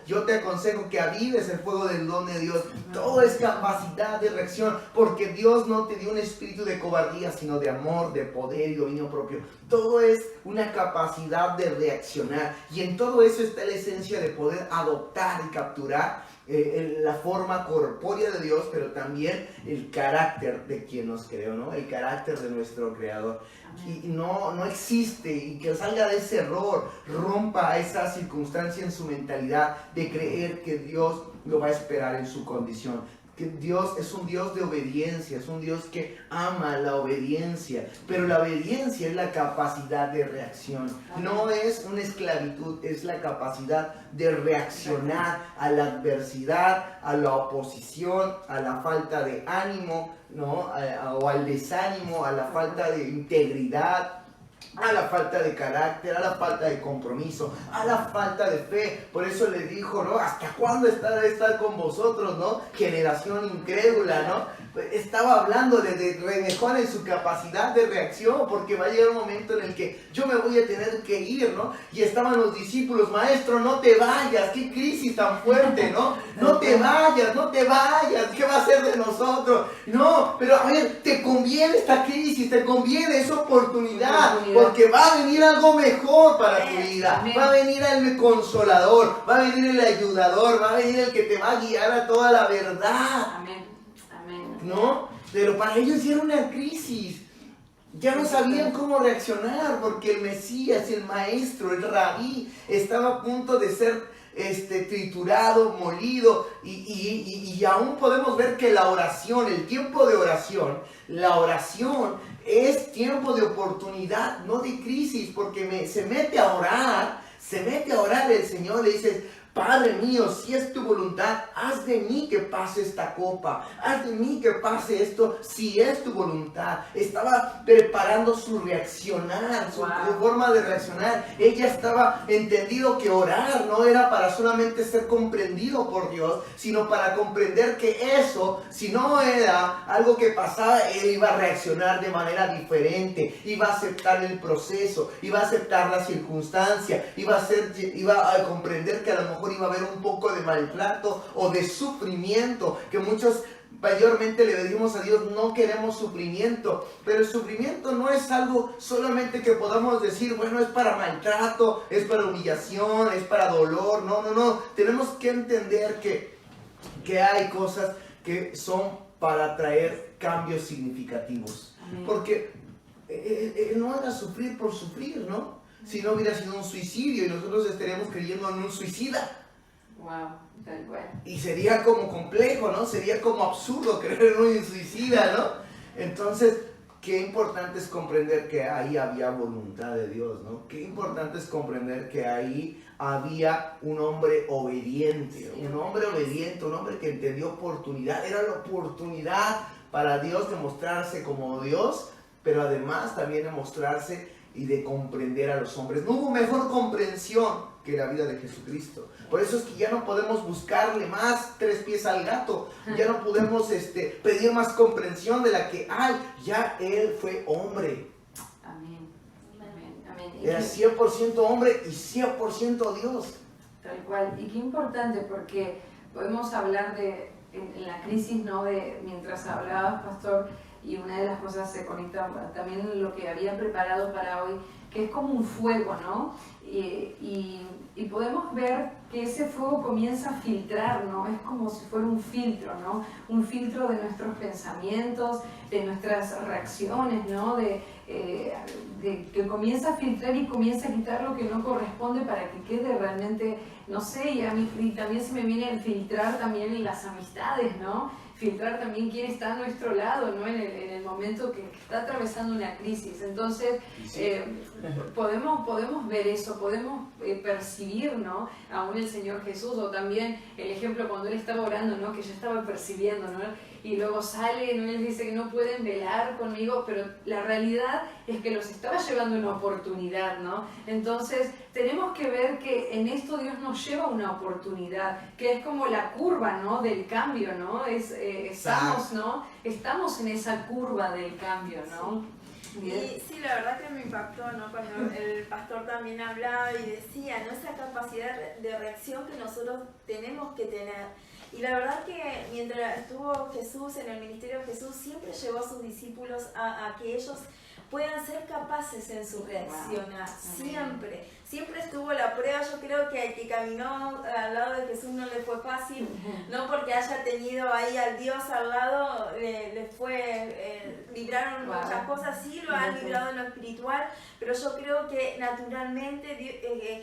B: que avives el fuego del don de Dios. Todo es capacidad de reacción, porque Dios no te dio un espíritu de cobardía, sino de amor, de poder y dominio propio. Todo es una capacidad de reaccionar, y en todo eso está la esencia de poder adoptar y capturar la forma corpórea de Dios, pero también el carácter de quien nos creó, ¿no? El carácter de nuestro creador. Y no existe, y que salga de ese error, rompa esa circunstancia en su mentalidad de creer que Dios lo va a esperar en su condición. Que Dios es un Dios de obediencia, es un Dios que ama la obediencia, pero la obediencia es la capacidad de reacción, no es una esclavitud, es la capacidad de reaccionar a la adversidad, a la oposición, a la falta de ánimo, ¿no? O al desánimo, a la falta de integridad, a la falta de carácter, a la falta de compromiso, a la falta de fe. Por eso le dijo, ¿no? ¿Hasta cuándo estar con vosotros, no? Generación incrédula, ¿no? Estaba hablando de mejor en su capacidad de reacción, porque va a llegar un momento en el que yo me voy a tener que ir, ¿no? Y estaban los discípulos, maestro, no te vayas, qué crisis tan fuerte, ¿no? No te vayas, ¿qué va a ser de nosotros? No, pero a ver, te conviene esta crisis, te conviene esa oportunidad, porque va a venir algo mejor para tu vida. Va a venir el consolador, va a venir el ayudador, va a venir el que te va a guiar a toda la verdad.
A: Amén.
B: ¿No? Pero para ellos era una crisis. Ya no sabían cómo reaccionar, porque el Mesías, el maestro, el rabí, estaba a punto de ser triturado, molido, y aún podemos ver que la oración, el tiempo de oración, la oración es tiempo de oportunidad, no de crisis, porque se mete a orar el Señor, le dice, Padre mío, si es tu voluntad, haz de mí que pase esta copa, haz de mí que pase esto, si es tu voluntad. Estaba preparando su reaccionar, su forma de reaccionar. Ella estaba entendido que orar no era para solamente ser comprendido por Dios, sino para comprender que eso, si no era algo que pasaba, él iba a reaccionar de manera diferente, iba a aceptar el proceso, iba a aceptar la circunstancia, iba a comprender que a lo mejor iba a haber un poco de maltrato o de sufrimiento, que muchos mayormente le pedimos a Dios, no queremos sufrimiento, pero el sufrimiento no es algo solamente que podamos decir, bueno, es para maltrato, es para humillación, es para dolor. No, tenemos que entender que hay cosas que son para traer cambios significativos. Amén. Porque no era sufrir por sufrir, ¿no? Si no hubiera sido un suicidio y nosotros estaríamos creyendo en un suicida.
A: Wow, tal cual.
B: Y sería como complejo, ¿no? Sería como absurdo creer en un suicida, ¿no? Entonces, qué importante es comprender que ahí había voluntad de Dios, ¿no? Qué importante es comprender que ahí había un hombre obediente, un hombre que entendió oportunidad. Era la oportunidad para Dios de mostrarse como Dios, pero además también de mostrarse y de comprender a los hombres. No hubo mejor comprensión que la vida de Jesucristo. Por eso es que ya no podemos buscarle más 3 pies al gato. Ya no podemos pedir más comprensión de la que hay. Ya Él fue hombre.
A: Amén. Amén. Amén.
B: Era 100% hombre y 100% Dios.
A: Tal cual. Y qué importante, porque podemos hablar en la crisis, ¿no? Mientras hablabas, pastor, y una de las cosas se conecta también lo que había preparado para hoy, que es como un fuego, ¿no? Y podemos ver que ese fuego comienza a filtrar, ¿no? Es como si fuera un filtro, ¿no? Un filtro de nuestros pensamientos, de nuestras reacciones, ¿no? Que comienza a filtrar y comienza a quitar lo que no corresponde para que quede realmente, no sé, y a mí también se me viene a filtrar también las amistades, ¿no? Filtrar también quién está a nuestro lado, ¿no? En el momento que está atravesando una crisis. Entonces, podemos ver eso, podemos percibir, ¿no? Aún el Señor Jesús, o también el ejemplo cuando Él estaba orando, ¿no? Que yo estaba percibiendo, ¿no? Y luego sale, ¿no? Él dice que no pueden velar conmigo, pero la realidad es que los estaba llevando una oportunidad, ¿no? Entonces, tenemos que ver que en esto Dios nos lleva una oportunidad, que es como la curva, ¿no? Del cambio, ¿no? Estamos, ¿no? Estamos en esa curva del cambio, ¿no?
D: Y sí, la verdad que me impactó, ¿no? Cuando el pastor también hablaba y decía, ¿no? Esa capacidad de reacción que nosotros tenemos que tener. Y la verdad que mientras estuvo Jesús en el ministerio de Jesús, siempre llevó a sus discípulos a que ellos puedan ser capaces en su reaccionar. Siempre. Siempre estuvo la prueba. Yo creo que al que caminó al lado de Jesús no le fue fácil, no porque haya tenido ahí al Dios al lado, le fue, libraron muchas cosas, sí lo han librado en lo espiritual, pero yo creo que naturalmente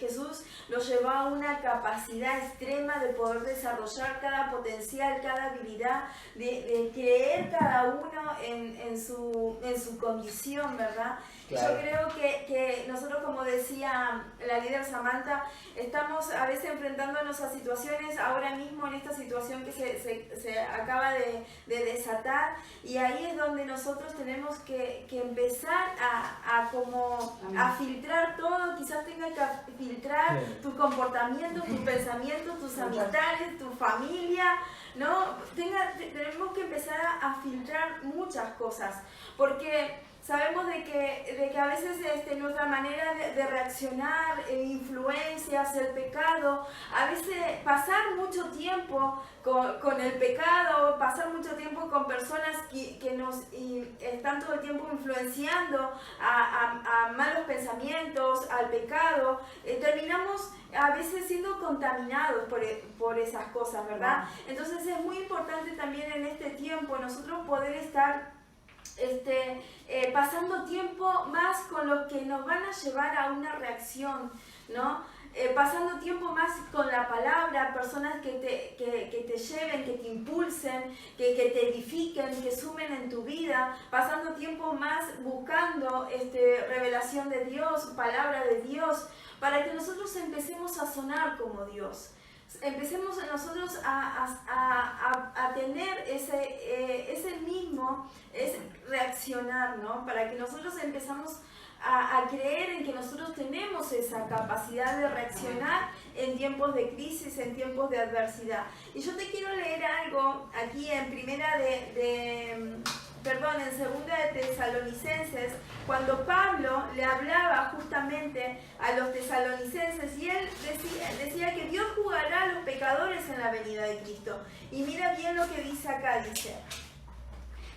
D: Jesús lo llevó a una capacidad extrema de poder desarrollar cada potencial, cada habilidad, de creer cada uno en su condición, ¿verdad? Claro. Yo creo que nosotros, como decía la líder Samantha, estamos a veces enfrentándonos a situaciones, ahora mismo en esta situación que se acaba de desatar, y ahí es donde nosotros tenemos que empezar a filtrar todo. Quizás tengas que filtrar tus comportamientos, tus pensamientos, tus amistades, tu familia, ¿no? Tenemos que empezar a filtrar muchas cosas, porque sabemos de que a veces nuestra manera de reaccionar, influencias, el pecado, a veces pasar mucho tiempo con el pecado, pasar mucho tiempo con personas que nos están todo el tiempo influenciando a malos pensamientos, al pecado, terminamos a veces siendo contaminados por esas cosas, ¿verdad? Entonces es muy importante también en este tiempo nosotros poder estar pasando tiempo más con los que nos van a llevar a una reacción, ¿no? Pasando tiempo más con la palabra, personas que te lleven, que te impulsen, que te edifiquen, que sumen en tu vida, pasando tiempo más buscando revelación de Dios, palabra de Dios, para que nosotros empecemos a sonar como Dios. Empecemos nosotros a tener ese mismo reaccionar, ¿no? Para que nosotros empezamos a creer en que nosotros tenemos esa capacidad de reaccionar en tiempos de crisis, en tiempos de adversidad. Y yo te quiero leer algo aquí en en segunda de Tesalonicenses, cuando Pablo le hablaba justamente a los tesalonicenses, y él decía que Dios juzgará a los pecadores en la venida de Cristo. Y mira bien lo que dice acá, dice: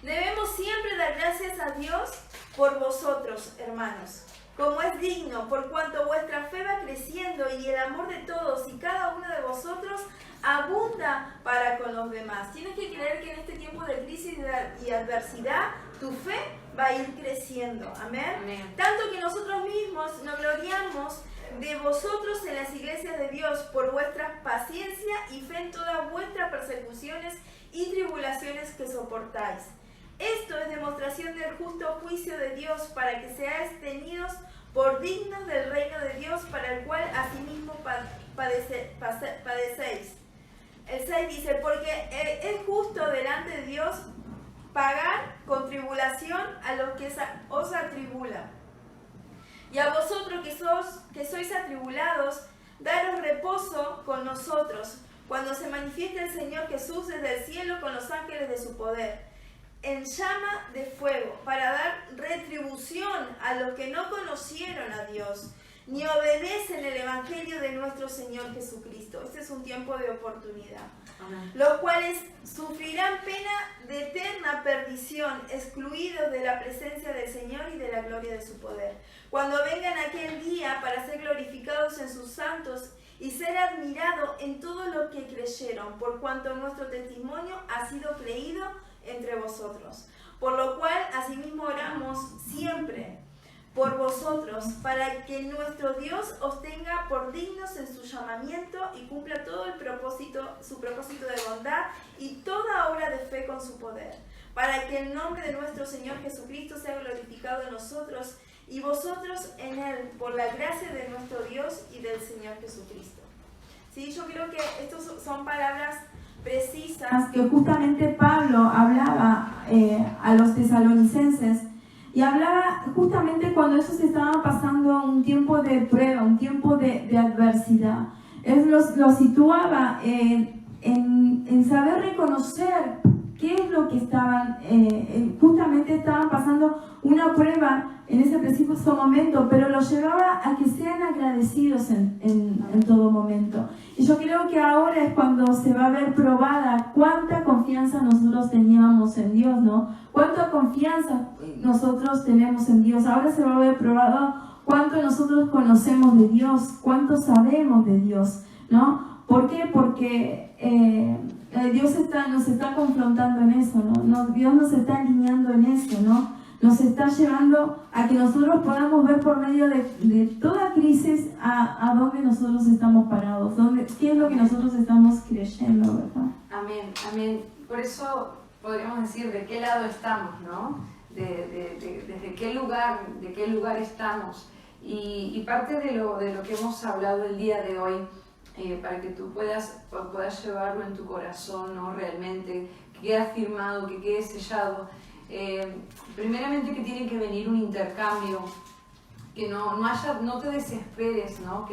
D: debemos siempre dar gracias a Dios por vosotros, hermanos, como es digno, por cuanto vuestra fe va creciendo y el amor de todos y cada uno de vosotros abunda para con los demás. Tienes que creer que en este tiempo de crisis y adversidad tu fe va a ir creciendo. Amén. Amén. Tanto que nosotros mismos nos gloriamos de vosotros en las iglesias de Dios por vuestra paciencia y fe en todas vuestras persecuciones y tribulaciones que soportáis. Esto es demostración del justo juicio de Dios para que seáis tenidos por dignos del reino de Dios para el cual asimismo padecéis. El 6 dice, porque es justo delante de Dios pagar con tribulación a los que os atribulan. Y a vosotros que sois atribulados, daros reposo con nosotros, cuando se manifieste el Señor Jesús desde el cielo con los ángeles de su poder, en llama de fuego, para dar retribución a los que no conocieron a Dios, ni obedecen el Evangelio de nuestro Señor Jesucristo. Este es un tiempo de oportunidad. Amén. Los cuales sufrirán pena de eterna perdición, excluidos de la presencia del Señor y de la gloria de su poder, cuando vengan aquel día para ser glorificados en sus santos y ser admirado en todo lo que creyeron, por cuanto nuestro testimonio ha sido creído entre vosotros. Por lo cual asimismo oramos siempre por vosotros, para que nuestro Dios os tenga por dignos en su llamamiento y cumpla todo su propósito de bondad y toda obra de fe con su poder, para que el nombre de nuestro Señor Jesucristo sea glorificado en nosotros y vosotros en Él, por la gracia de nuestro Dios y del Señor Jesucristo. Sí, yo creo que estas son palabras precisas
C: que justamente Pablo hablaba a los tesalonicenses, y hablaba justamente cuando ellos estaban pasando un tiempo de prueba, un tiempo de adversidad. Él los situaba en saber reconocer qué es lo que estaban, justamente estaban pasando una prueba en ese preciso momento, pero los llevaba a que sean agradecidos en todo momento. Y yo creo que ahora es cuando se va a ver probada cuánta confianza nosotros teníamos en Dios, ¿no? Cuánta confianza nosotros tenemos en Dios. Ahora se va a ver probado cuánto nosotros conocemos de Dios, cuánto sabemos de Dios, ¿no? ¿Por qué? Porque Dios nos está confrontando en eso, ¿no? Dios nos está alineando en eso, ¿no? Nos está llevando a que nosotros podamos ver por medio de toda crisis a dónde nosotros estamos parados, qué es lo que nosotros estamos creyendo, ¿verdad?
A: Amén, amén. Por eso podríamos decir de qué lado estamos, ¿no? Desde qué lugar estamos. Y parte de lo que hemos hablado el día de hoy, para que tú puedas llevarlo en tu corazón, ¿no? Realmente, que quede afirmado, que quede sellado. Primeramente que tiene que venir un intercambio, que no te desesperes, ¿no?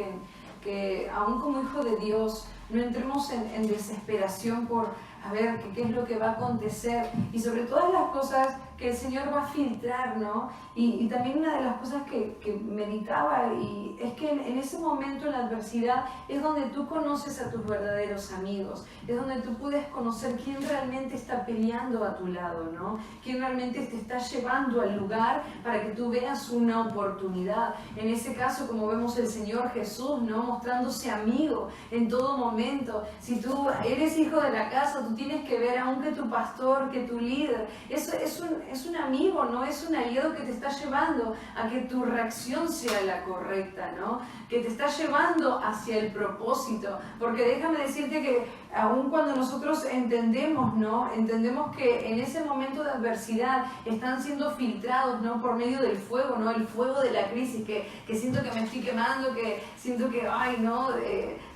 A: Que aún como hijo de Dios no entremos en desesperación por a ver qué es lo que va a acontecer, y sobre todas las cosas que el Señor va a filtrar, ¿no? Y también una de las cosas que meditaba y es que en ese momento, en la adversidad, es donde tú conoces a tus verdaderos amigos, es donde tú puedes conocer quién realmente está peleando a tu lado, ¿no? Quién realmente te está llevando al lugar para que tú veas una oportunidad. En ese caso, como vemos el Señor Jesús, ¿no? Mostrándose amigo en todo momento. Si tú eres hijo de la casa, tú tienes que ver, aunque tu pastor, que tu líder, eso es un amigo, ¿no? Es un aliado que te está llevando a que tu reacción sea la correcta, ¿no? Que te está llevando hacia el propósito. Porque déjame decirte que aun cuando nosotros entendemos, ¿no? Entendemos que en ese momento de adversidad están siendo filtrados, ¿no? Por medio del fuego, ¿no? El fuego de la crisis, que siento que me estoy quemando, que siento que, ay, ¿no?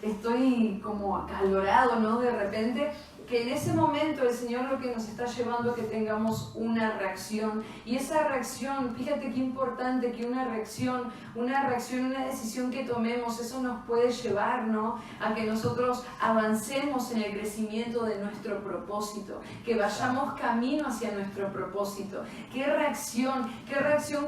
A: Estoy como acalorado, ¿no? De repente, que en ese momento el Señor lo que nos está llevando a que tengamos una reacción, y esa reacción, fíjate qué importante que una reacción, una decisión que tomemos, eso nos puede llevar, ¿no? A que nosotros avancemos en el crecimiento de nuestro propósito, que vayamos camino hacia nuestro propósito. Qué reacción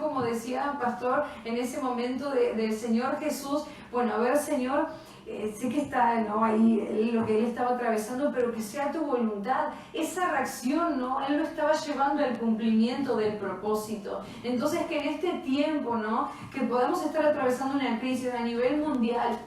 A: como decía el pastor en ese momento del Señor Jesús. Bueno, a ver, Señor, sé que está, ¿no? Ahí lo que él estaba atravesando, pero que sea tu voluntad. Esa reacción, ¿no? Él lo estaba llevando al cumplimiento del propósito. Entonces, que en este tiempo, ¿no? Que podamos estar atravesando una crisis a nivel mundial,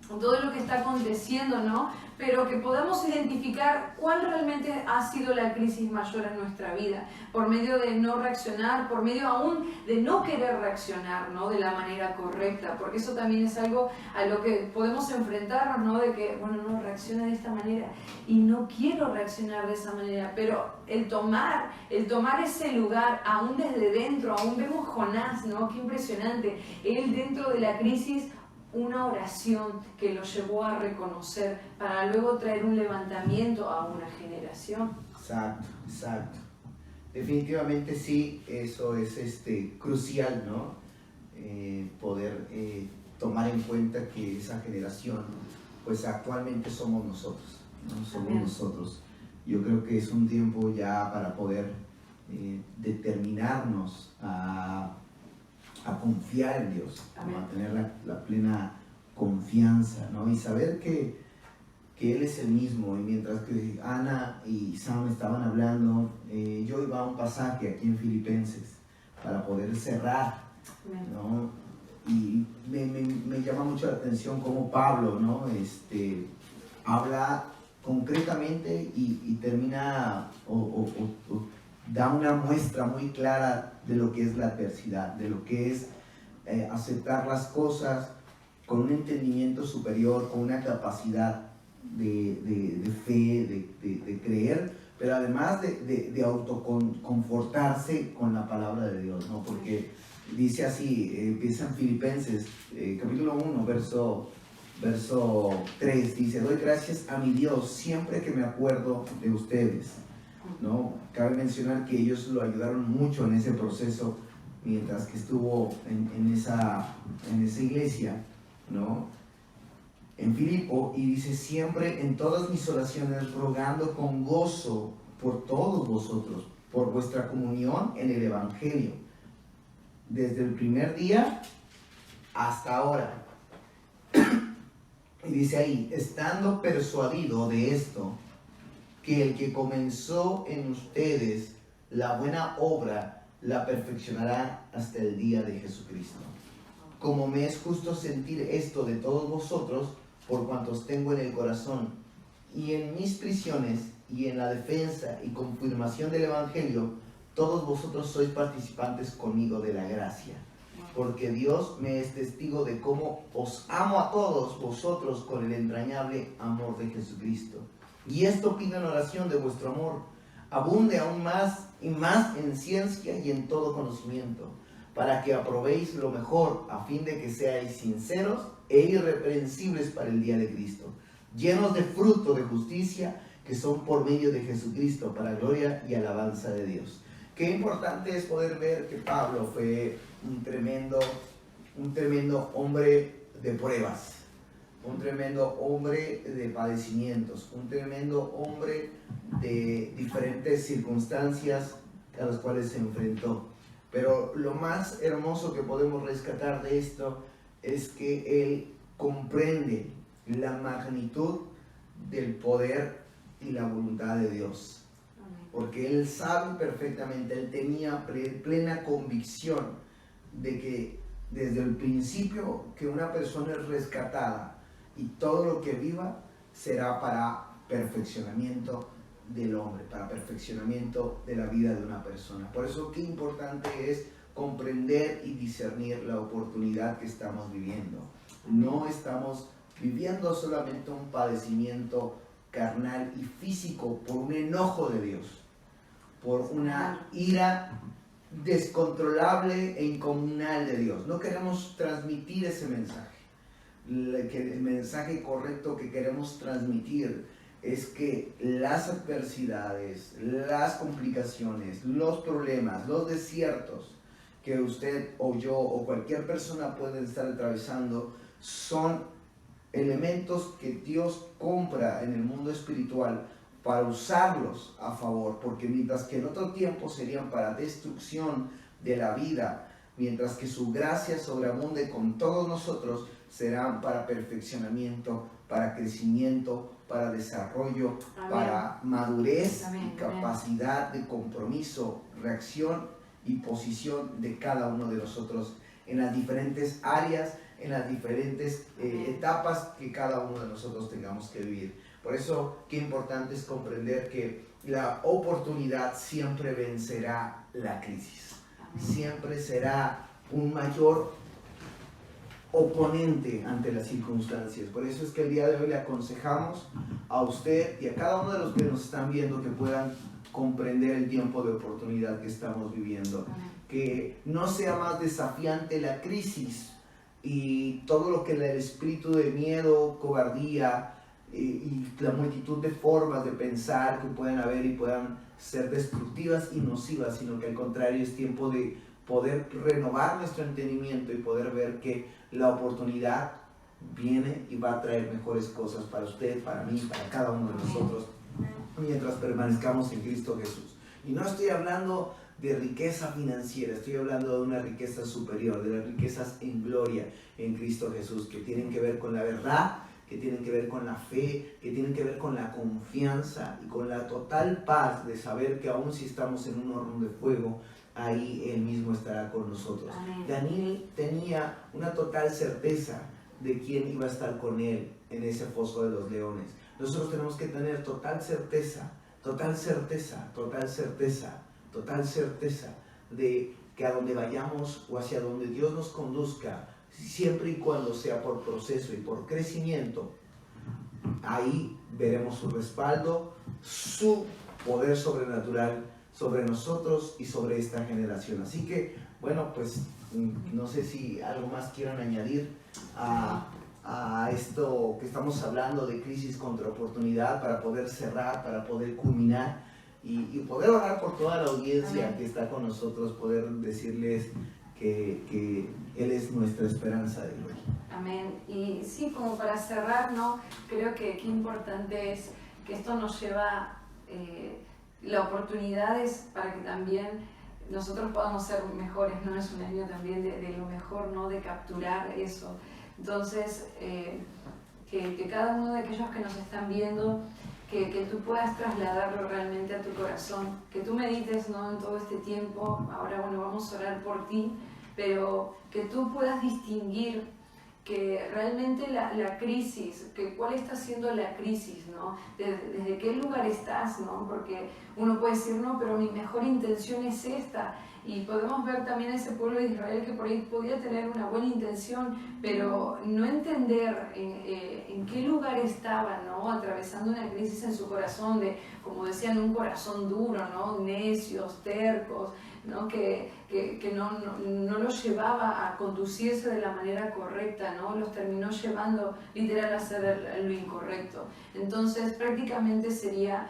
A: todo lo que está aconteciendo, ¿no? Pero que podamos identificar cuál realmente ha sido la crisis mayor en nuestra vida, por medio de no reaccionar, por medio aún de no querer reaccionar, ¿no? De la manera correcta, porque eso también es algo a lo que podemos enfrentarnos, ¿no? De que, bueno, no reacciona de esta manera y no quiero reaccionar de esa manera, pero el tomar ese lugar, aún desde dentro, aún vemos Jonás, ¿no? Qué impresionante, él dentro de la crisis, una oración que lo llevó a reconocer para luego traer un levantamiento a una generación.
B: Exacto, exacto. Definitivamente sí, eso es crucial, ¿no? Poder tomar en cuenta que esa generación, pues actualmente somos nosotros, ¿no? Somos nosotros. Yo creo que es un tiempo ya para poder determinarnos a confiar en Dios, a tener la plena confianza, ¿no? Y saber que Él es el mismo. Y mientras que Ana y Sam estaban hablando, yo iba a un pasaje aquí en Filipenses para poder cerrar, ¿no? Y me llama mucho la atención cómo Pablo, ¿no? Habla concretamente y termina o da una muestra muy clara de lo que es la adversidad, de lo que es aceptar las cosas con un entendimiento superior, con una capacidad de fe, de creer, pero además de autoconfortarse con la palabra de Dios, ¿no? Porque dice así, empieza en Filipenses, capítulo 1, verso 3, dice: doy gracias a mi Dios siempre que me acuerdo de ustedes, ¿no? Cabe mencionar que ellos lo ayudaron mucho en ese proceso mientras que estuvo en esa iglesia, ¿no? En Filipo, y dice: siempre en todas mis oraciones rogando con gozo por todos vosotros, por vuestra comunión en el Evangelio, desde el primer día hasta ahora. Y dice ahí: estando persuadido de esto, que el que comenzó en ustedes la buena obra la perfeccionará hasta el día de Jesucristo. Como me es justo sentir esto de todos vosotros, por cuantos tengo en el corazón, y en mis prisiones, y en la defensa y confirmación del Evangelio, todos vosotros sois participantes conmigo de la gracia. Porque Dios me es testigo de cómo os amo a todos vosotros con el entrañable amor de Jesucristo. Y esto pido en oración de vuestro amor, abunde aún más y más en ciencia y en todo conocimiento, para que aprobéis lo mejor, a fin de que seáis sinceros e irreprensibles para el día de Cristo, llenos de fruto de justicia, que son por medio de Jesucristo, para gloria y alabanza de Dios. Qué importante es poder ver que Pablo fue un tremendo hombre de pruebas, un tremendo hombre de padecimientos, un tremendo hombre de diferentes circunstancias a las cuales se enfrentó. Pero lo más hermoso que podemos rescatar de esto es que él comprende la magnitud del poder y la voluntad de Dios. Porque él sabe perfectamente, él tenía plena convicción de que desde el principio que una persona es rescatada y todo lo que viva será para perfeccionamiento del hombre, para perfeccionamiento de la vida de una persona. Por eso qué importante es comprender y discernir la oportunidad que estamos viviendo. No estamos viviendo solamente un padecimiento carnal y físico por un enojo de Dios, por una ira descontrolable e incomunal de Dios. No queremos transmitir ese mensaje. El mensaje correcto que queremos transmitir es que las adversidades, las complicaciones, los problemas, los desiertos que usted o yo o cualquier persona puede estar atravesando son elementos que Dios compra en el mundo espiritual para usarlos a favor, porque mientras que en otro tiempo serían para destrucción de la vida, mientras que su gracia sobreabunde con todos nosotros, serán para perfeccionamiento, para crecimiento, para desarrollo, amén, para madurez, amén, y capacidad de compromiso, reacción y posición de cada uno de nosotros en las diferentes áreas en las diferentes etapas que cada uno de nosotros tengamos que vivir. Por eso, qué importante es comprender que la oportunidad siempre vencerá la crisis. Siempre será un mayor oponente ante las circunstancias. Por eso es que el día de hoy le aconsejamos a usted y a cada uno de los que nos están viendo que puedan comprender el tiempo de oportunidad que estamos viviendo. Que no sea más desafiante la crisis y todo lo que el espíritu de miedo, cobardía y la multitud de formas de pensar que pueden haber y puedan ser destructivas y nocivas, sino que al contrario es tiempo de poder renovar nuestro entendimiento y poder ver que la oportunidad viene y va a traer mejores cosas para usted, para mí, para cada uno de nosotros, mientras permanezcamos en Cristo Jesús. Y no estoy hablando de riqueza financiera, estoy hablando de una riqueza superior, de las riquezas en gloria en Cristo Jesús, que tienen que ver con la verdad, que tienen que ver con la fe, que tienen que ver con la confianza y con la total paz de saber que aun si estamos en un horno de fuego, ahí Él mismo estará con nosotros. Amén. Daniel tenía una total certeza de quién iba a estar con él en ese foso de los leones. Nosotros tenemos que tener total certeza de que a donde vayamos o hacia donde Dios nos conduzca, siempre y cuando sea por proceso y por crecimiento, ahí veremos su respaldo, su poder sobrenatural sobre nosotros y sobre esta generación. Así que, bueno, pues no sé si algo más quieran añadir a esto que estamos hablando de crisis contra oportunidad, para poder cerrar, para poder culminar y poder orar por toda la audiencia. Amén. Que está con nosotros, poder decirles que Él es nuestra esperanza de gloria.
A: Amén. Y sí, como para cerrar, ¿no? Creo que qué importante es que esto nos lleva la oportunidad es para que también nosotros podamos ser mejores, ¿no? Es un año también de lo mejor, ¿no? De capturar eso. Entonces, que cada uno de aquellos que nos están viendo, que tú puedas trasladarlo realmente a tu corazón, que tú medites, ¿no? En todo este tiempo. Ahora, bueno, vamos a orar por ti, pero que tú puedas distinguir que realmente la crisis, que cuál está siendo la crisis, ¿no? Desde qué lugar estás, ¿no? Porque uno puede decir, no, pero mi mejor intención es esta. Y podemos ver también a ese pueblo de Israel que por ahí podía tener una buena intención, pero no entender en qué lugar estaba, ¿no? Atravesando una crisis en su corazón, de, como decían, un corazón duro, ¿no? Necios, tercos, ¿no? Que no los llevaba a conducirse de la manera correcta, ¿no? Los terminó llevando literal a hacer lo incorrecto. Entonces prácticamente sería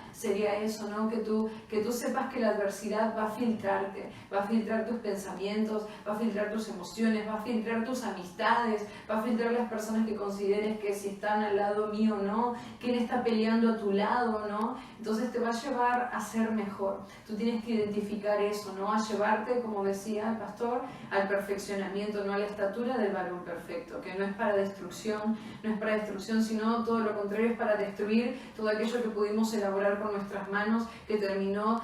A: eso, ¿no? Que tú sepas que la adversidad va a filtrar tus pensamientos, va a filtrar tus emociones, va a filtrar tus amistades, va a filtrar las personas que consideres que si están al lado mío o no, quién está peleando a tu lado, ¿no? Entonces te va a llevar a ser mejor. Tú tienes que identificar eso, ¿no? A llevarte, como decía el pastor, al perfeccionamiento, no a la estatura del varón perfecto, que no es para destrucción, sino todo lo contrario, es para destruir todo aquello que pudimos elaborar con nuestras manos, que terminó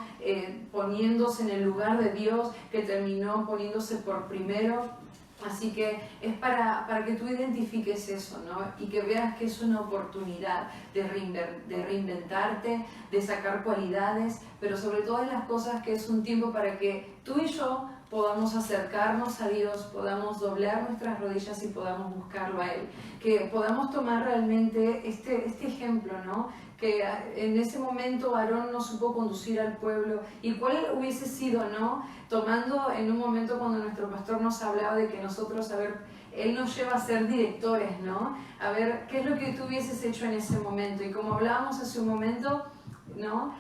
A: poniéndose en el lugar de Dios, que terminó poniéndose por primero. Así que es para que tú identifiques eso, ¿no? Y que veas que es una oportunidad de reinventarte, de sacar cualidades, pero sobre todas las cosas que es un tiempo para que tú y yo podamos acercarnos a Dios, podamos doblar nuestras rodillas y podamos buscarlo a Él. Que podamos tomar realmente este ejemplo, ¿no? Que en ese momento Aarón no supo conducir al pueblo, y cuál hubiese sido, ¿no? Tomando en un momento cuando nuestro pastor nos hablaba de que nosotros, Él nos lleva a ser directores, ¿no? A ver, ¿qué es lo que tú hubieses hecho en ese momento? Y como hablábamos hace un momento, ¿no?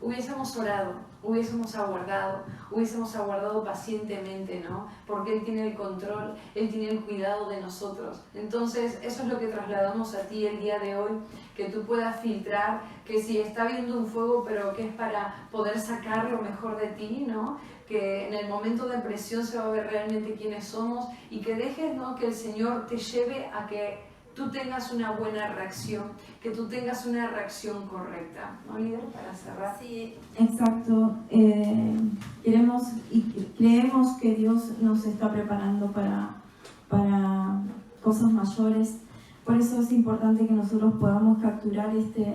A: Hubiésemos orado, hubiésemos aguardado pacientemente, ¿no? Porque Él tiene el control, Él tiene el cuidado de nosotros. Entonces, eso es lo que trasladamos a ti el día de hoy, que tú puedas filtrar, que si está habiendo un fuego, pero que es para poder sacar lo mejor de ti, ¿no? Que en el momento de presión se va a ver realmente quiénes somos, y que dejes, ¿no? Que el Señor te lleve a que tú tengas una buena reacción, que tú tengas una reacción correcta, ¿no, líder? Para cerrar.
C: Sí, exacto. Queremos y creemos que Dios nos está preparando para cosas mayores. Por eso es importante que nosotros podamos capturar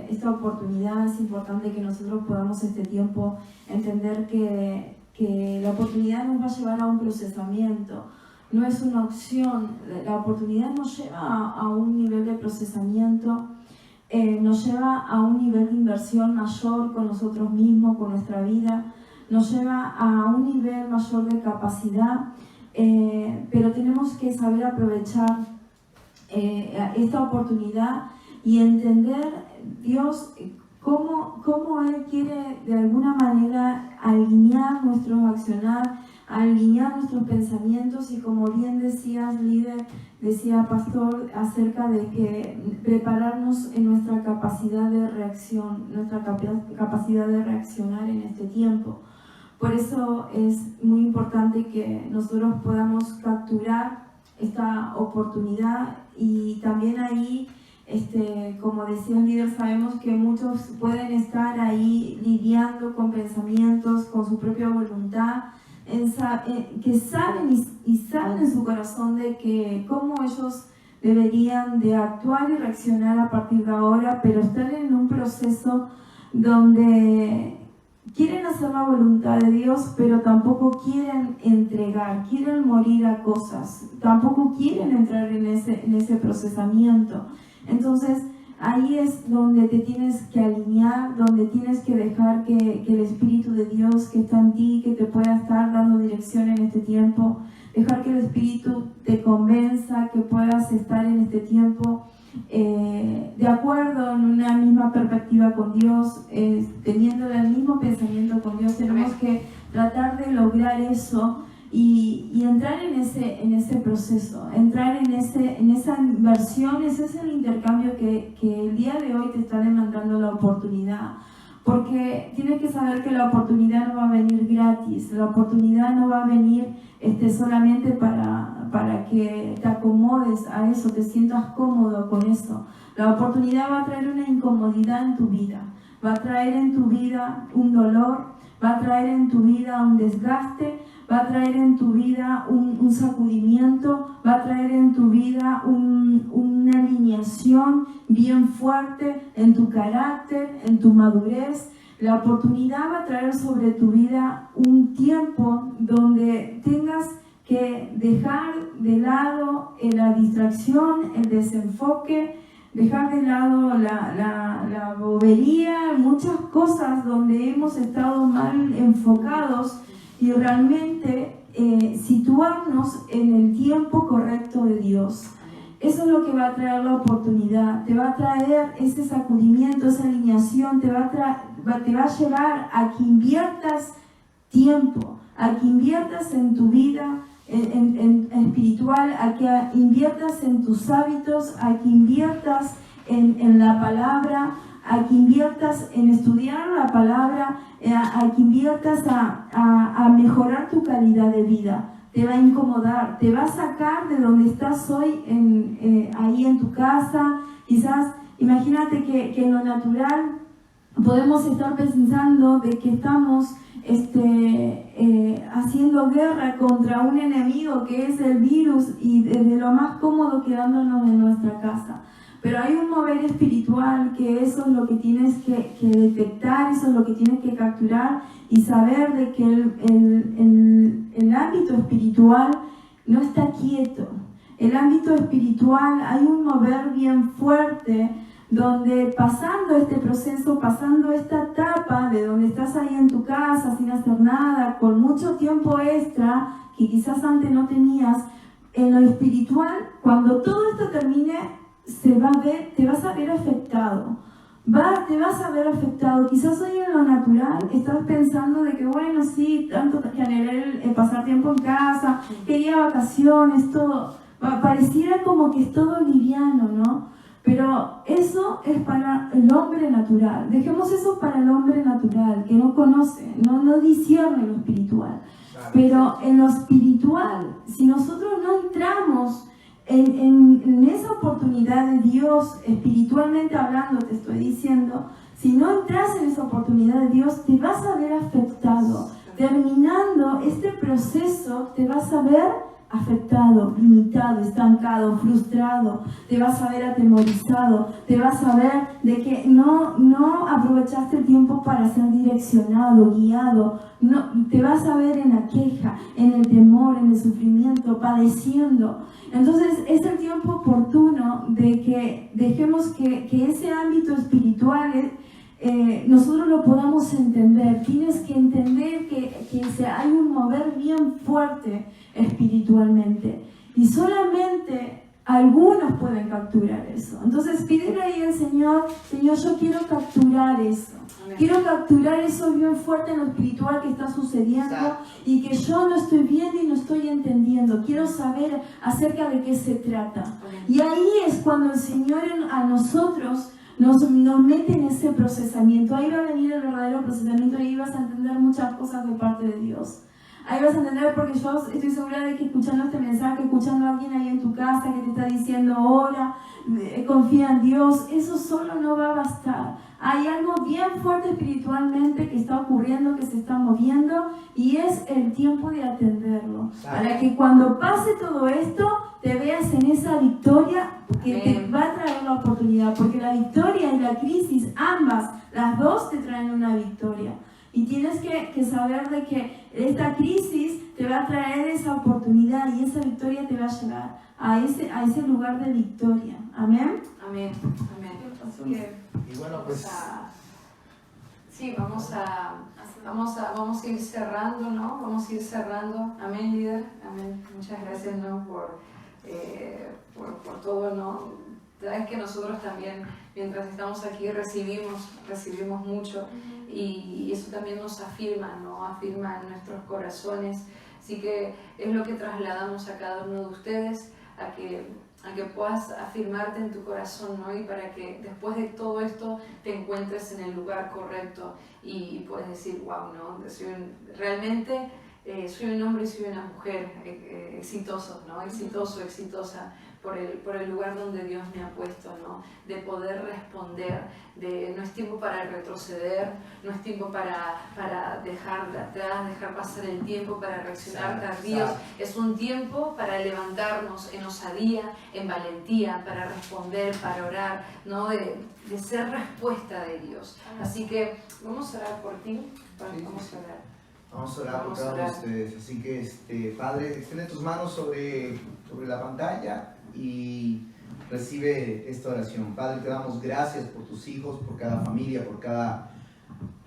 C: esta oportunidad, es importante que nosotros podamos este tiempo entender que la oportunidad nos va a llevar a un procesamiento, no es una opción, la oportunidad nos lleva a un nivel de procesamiento, nos lleva a un nivel de inversión mayor con nosotros mismos, con nuestra vida, nos lleva a un nivel mayor de capacidad, pero tenemos que saber aprovechar esta oportunidad y entender Dios cómo Él quiere de alguna manera alinear nuestro accionar, alinear nuestros pensamientos y como bien decías líder, decía pastor acerca de que prepararnos en nuestra capacidad de reacción, nuestra capacidad de reaccionar en este tiempo. Por eso es muy importante que nosotros podamos capturar esta oportunidad y también ahí, como decía el líder, sabemos que muchos pueden estar ahí lidiando con pensamientos, con su propia voluntad, que saben y saben en su corazón de que cómo ellos deberían de actuar y reaccionar a partir de ahora, pero están en un proceso donde quieren hacer la voluntad de Dios, pero tampoco quieren entregar, quieren morir a cosas, tampoco quieren entrar en ese procesamiento. Entonces, ahí es donde te tienes que alinear, donde tienes que dejar que el Espíritu de Dios que está en ti, que te pueda estar dando dirección en este tiempo, dejar que el Espíritu te convenza, que puedas estar en este tiempo de acuerdo en una misma perspectiva con Dios, teniendo el mismo pensamiento con Dios. Tenemos que tratar de lograr eso y entrar en ese proceso, entrar en esa inversión. Ese es el intercambio que el día de hoy te está demandando la oportunidad, porque tienes que saber que la oportunidad no va a venir gratis, la oportunidad no va a venir solamente para que te acomodes a eso, te sientas cómodo con eso. La oportunidad va a traer una incomodidad en tu vida, va a traer en tu vida un dolor, va a traer en tu vida un desgaste, va a traer en tu vida un sacudimiento, va a traer en tu vida una alineación bien fuerte en tu carácter, en tu madurez. La oportunidad va a traer sobre tu vida un tiempo donde tengas que dejar de lado la distracción, el desenfoque, dejar de lado la bobería, muchas cosas donde hemos estado mal enfocados y realmente situarnos en el tiempo correcto de Dios. Eso es lo que va a traer la oportunidad, te va a traer ese sacudimiento, esa alineación, te va a llevar a que inviertas tiempo, a que inviertas en tu vida en espiritual, a que inviertas en tus hábitos, a que inviertas en la palabra, a que inviertas en estudiar la palabra, a que inviertas a mejorar tu calidad de vida. Te va a incomodar, te va a sacar de donde estás hoy, ahí en tu casa. Quizás, imagínate que en lo natural podemos estar pensando de que estamos haciendo guerra contra un enemigo que es el virus y desde lo más cómodo quedándonos en nuestra casa. Pero hay un mover espiritual que eso es lo que tienes que detectar, eso es lo que tienes que capturar y saber de que el ámbito espiritual no está quieto. El ámbito espiritual hay un mover bien fuerte donde pasando este proceso, pasando esta etapa de donde estás ahí en tu casa sin hacer nada, con mucho tiempo extra que quizás antes no tenías, en lo espiritual, cuando todo esto termine, te vas a ver afectado. Te vas a ver afectado. Quizás hoy en lo natural estás pensando de que bueno, sí, tanto que anhelé el pasar tiempo en casa, quería vacaciones, todo. Pareciera como que es todo liviano, ¿no? Pero eso es para el hombre natural. Dejemos eso para el hombre natural, que no conoce, no discierne lo espiritual. Pero en lo espiritual, si nosotros no entramos en esa oportunidad de Dios, espiritualmente hablando, te estoy diciendo, si no entras en esa oportunidad de Dios, te vas a ver afectado. Terminando este proceso, te vas a ver afectado, limitado, estancado, frustrado, te vas a ver atemorizado, te vas a ver de que no aprovechaste el tiempo para ser direccionado, guiado, te vas a ver en la queja, en el temor, en el sufrimiento, padeciendo. Entonces es el tiempo oportuno de que dejemos que ese ámbito espiritual nosotros lo podamos entender. Tienes que entender que hay un mover bien fuerte espiritualmente y solamente algunos pueden capturar eso. Entonces pídele ahí al Señor: Señor, yo quiero capturar eso. Quiero capturar eso bien fuerte en lo espiritual que está sucediendo y que yo no estoy viendo y no estoy entendiendo. Quiero saber acerca de qué se trata. Y ahí es cuando el Señor a nosotros nos mete en ese procesamiento. Ahí va a venir el verdadero procesamiento, ahí vas a entender muchas cosas de parte de Dios. Ahí vas a entender, porque yo estoy segura de que escuchando este mensaje, escuchando a alguien ahí en tu casa que te está diciendo ora, confía en Dios, eso solo no va a bastar. Hay algo bien fuerte espiritualmente que está ocurriendo, que se está moviendo, y es el tiempo de atenderlo. Para que cuando pase todo esto, te veas en esa victoria que te va a traer la oportunidad. Porque la victoria y la crisis, ambas, las dos te traen una victoria. Y tienes que saber de que esta crisis te va a traer esa oportunidad y esa victoria te va a llevar a ese lugar de victoria. Amén.
A: Amén. Amén. Así que,
B: y bueno, pues
A: sí, vamos a ir cerrando, ¿no? Vamos a ir cerrando. Amén, líder. Amén. Muchas gracias, ¿no? Por todo, ¿no? Sabes que nosotros también, mientras estamos aquí, recibimos mucho, y eso también nos afirma, ¿no? Afirma en nuestros corazones. Así que es lo que trasladamos a cada uno de ustedes, a que puedas afirmarte en tu corazón, ¿no? Y para que después de todo esto te encuentres en el lugar correcto y puedes decir, wow, ¿no? Realmente soy un hombre y soy una mujer exitoso, ¿no? Exitosa por el lugar donde Dios me ha puesto, ¿no? De poder responder, no es tiempo para retroceder, no es tiempo para dejar de atrás, dejar pasar el tiempo, para reaccionar tardíos. Es un tiempo para levantarnos en osadía, en valentía, para responder, para orar, ¿no? De ser respuesta de Dios. Así que vamos a orar por ti. Vamos a orar.
B: Vamos a orar por cada uno de ustedes. Así que, Padre, extiende tus manos sobre la pantalla y recibe esta oración. Padre, te damos gracias por tus hijos, por cada familia, por cada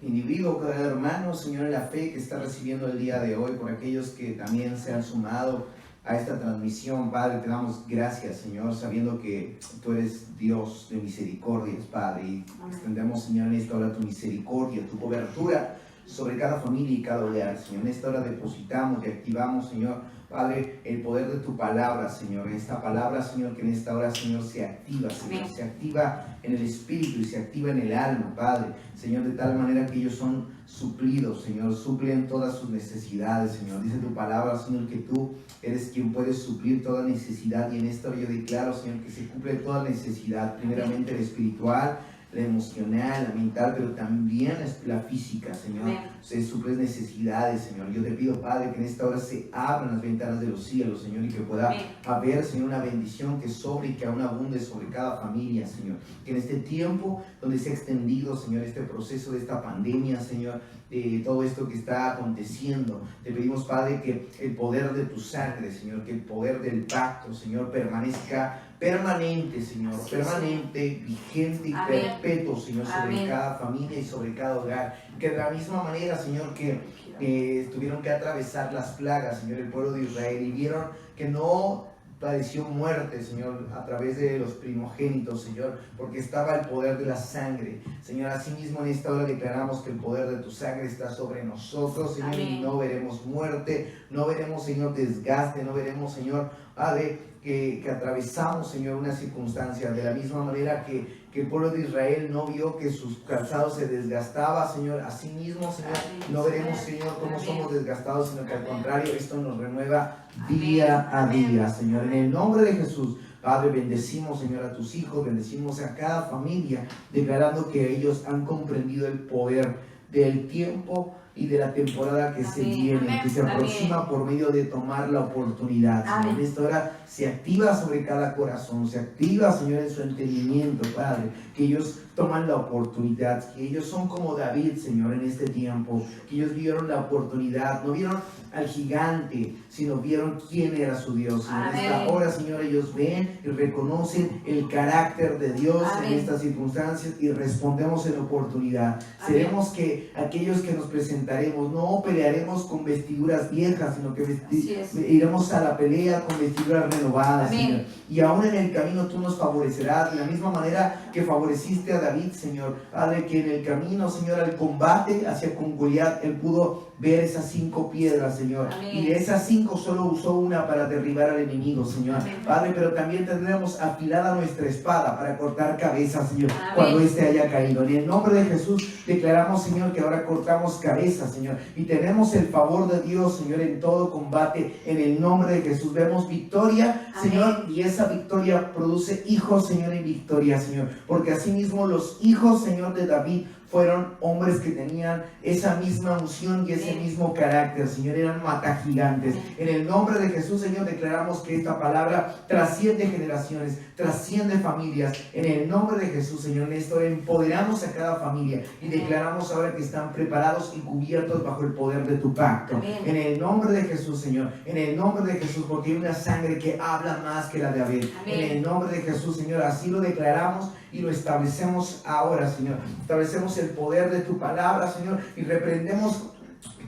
B: individuo, cada hermano, Señor, en la fe que está recibiendo el día de hoy, por aquellos que también se han sumado a esta transmisión. Padre, te damos gracias, Señor, sabiendo que tú eres Dios de misericordias, Padre, y extendemos, Señor, en esta hora tu misericordia, tu cobertura sobre cada familia y cada hogar, Señor. En esta hora depositamos y activamos, Señor, Padre, el poder de tu palabra, Señor. En esta palabra, Señor, que en esta hora, Señor, se activa, Señor. Se activa en el espíritu y se activa en el alma, Padre. Señor, de tal manera que ellos son suplidos, Señor. Suplen todas sus necesidades, Señor. Dice tu palabra, Señor, que tú eres quien puede suplir toda necesidad. Y en esta hora yo declaro, Señor, que se cumple toda necesidad. Primeramente la espiritual, la emocional, la mental, pero también la física, Señor. Se suplen necesidades, Señor. Yo te pido, Padre, que en esta hora se abran las ventanas de los cielos, Señor, y que pueda haber, Señor, una bendición que sobre y que aún abunde sobre cada familia, Señor. Que en este tiempo donde se ha extendido, Señor, este proceso de esta pandemia, Señor, de todo esto que está aconteciendo, te pedimos, Padre, que el poder de tu sangre, Señor, que el poder del pacto, Señor, permanezca permanente, Señor, permanente, vigente y perpetuo, Señor, sobre cada familia y sobre cada hogar. Que de la misma manera, Señor, que tuvieron que atravesar las plagas, Señor, el pueblo de Israel, y vieron que no padeció muerte, Señor, a través de los primogénitos, Señor, porque estaba el poder de la sangre. Señor, asimismo en esta hora declaramos que el poder de tu sangre está sobre nosotros, Señor, y no veremos muerte, no veremos, Señor, desgaste, no veremos, Señor, Padre, que atravesamos, Señor, una circunstancia de la misma manera que el pueblo de Israel no vio que sus calzados se desgastaba, Señor. Asimismo, Señor, no veremos, Señor, cómo somos desgastados, sino que al contrario, esto nos renueva día a día, Señor. En el nombre de Jesús, Padre, bendecimos, Señor, a tus hijos, bendecimos a cada familia, declarando que ellos han comprendido el poder del tiempo y de la temporada que se
A: Amén.
B: viene,
D: Amén.
B: que se aproxima por medio de tomar la oportunidad. Señor, en esta hora se activa sobre cada corazón, se activa, Señor, en su entendimiento, Padre, que ellos toman la oportunidad, que ellos son como David, Señor, en este tiempo, que ellos vieron la oportunidad, no vieron al gigante, sino vieron quién era su Dios. Señor, en esta hora, Señor, ellos ven y reconocen el carácter de Dios en estas circunstancias y respondemos en oportunidad. Seremos que aquellos que nos presentaremos, no pelearemos con vestiduras viejas, sino que iremos a la pelea con vestiduras renovadas, Señor. Y aún en el camino tú nos favorecerás de la misma manera que favoreciste a David, Señor. Padre, que en el camino, Señor, al combate hacia con Goliat, él pudo ver esas 5 piedras, Señor. Amén. Y de esas 5 solo usó una para derribar al enemigo, Señor. Amén. Padre, pero también tendremos afilada nuestra espada para cortar cabezas, Señor, amén, cuando éste haya caído. En el nombre de Jesús declaramos, Señor, que ahora cortamos cabezas, Señor, y tenemos el favor de Dios, Señor, en todo combate. En el nombre de Jesús vemos victoria, amén, Señor, y esa victoria produce hijos, Señor, en victoria, Señor, porque asimismo los hijos, Señor, de David fueron hombres que tenían esa misma unción y ese mismo carácter, Señor, eran matagigantes. En el nombre de Jesús, Señor, declaramos que esta palabra trasciende generaciones, trasciende familias. En el nombre de Jesús, Señor, en esto empoderamos a cada familia y declaramos ahora que están preparados y cubiertos bajo el poder de tu pacto. Amén. En el nombre de Jesús, Señor, en el nombre de Jesús, porque hay una sangre que habla más que la de Abel. Amén. En el nombre de Jesús, Señor, así lo declaramos y lo establecemos ahora, Señor. Establecemos el poder de tu palabra, Señor, y reprendemos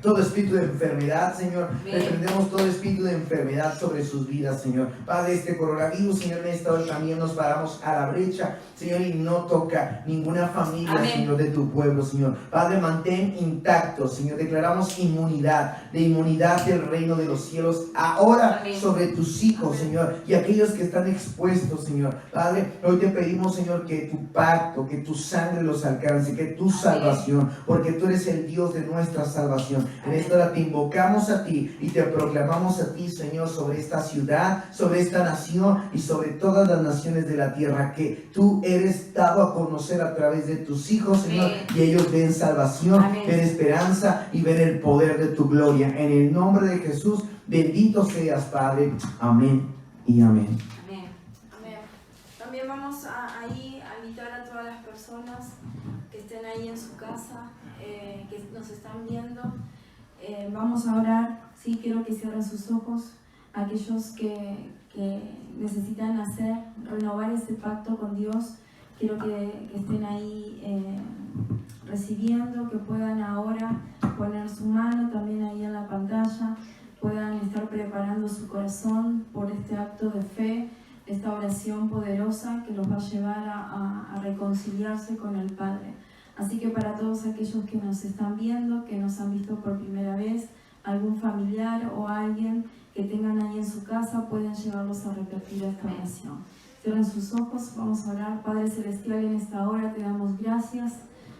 B: todo espíritu de enfermedad, Señor. Amén. Reprendemos todo espíritu de enfermedad sobre sus vidas, Señor. Padre, este coronavirus, Señor, en esta hora también nos paramos a la brecha, Señor, y no toca ninguna familia, amén, Señor, de tu pueblo, Señor. Padre, mantén intacto, Señor. Declaramos inmunidad, de inmunidad del reino de los cielos ahora, amén, sobre tus hijos, amén, Señor, y aquellos que están expuestos, Señor. Padre, hoy te pedimos, Señor, que tu pacto, que tu sangre los alcance, que tu salvación, porque tú eres el Dios de nuestra salvación. En esta hora te invocamos a ti y te proclamamos a ti, Señor, sobre esta ciudad, sobre esta nación y sobre todas las naciones de la tierra, que tú eres dado a conocer a través de tus hijos, Señor, amén, y ellos ven salvación, amén, ven esperanza y ven el poder de tu gloria. En el nombre de Jesús, bendito seas, Padre. Amén y amén.
D: Amén. Amén. También vamos a invitar a todas las personas que estén ahí en su casa, que nos están viendo. Vamos a orar. Sí, quiero que cierren sus ojos. Aquellos que necesitan renovar ese pacto con Dios, quiero que estén ahí recibiendo, que puedan ahora poner su mano también ahí en la pantalla, puedan estar preparando su corazón por este acto de fe, esta oración poderosa que los va a llevar a reconciliarse con el Padre. Así que para todos aquellos que nos están viendo, que nos han visto por primera vez, algún familiar o alguien que tengan ahí en su casa, pueden llevarlos a repetir esta oración. Cierren sus ojos, vamos a orar. Padre Celestial, en esta hora te damos gracias.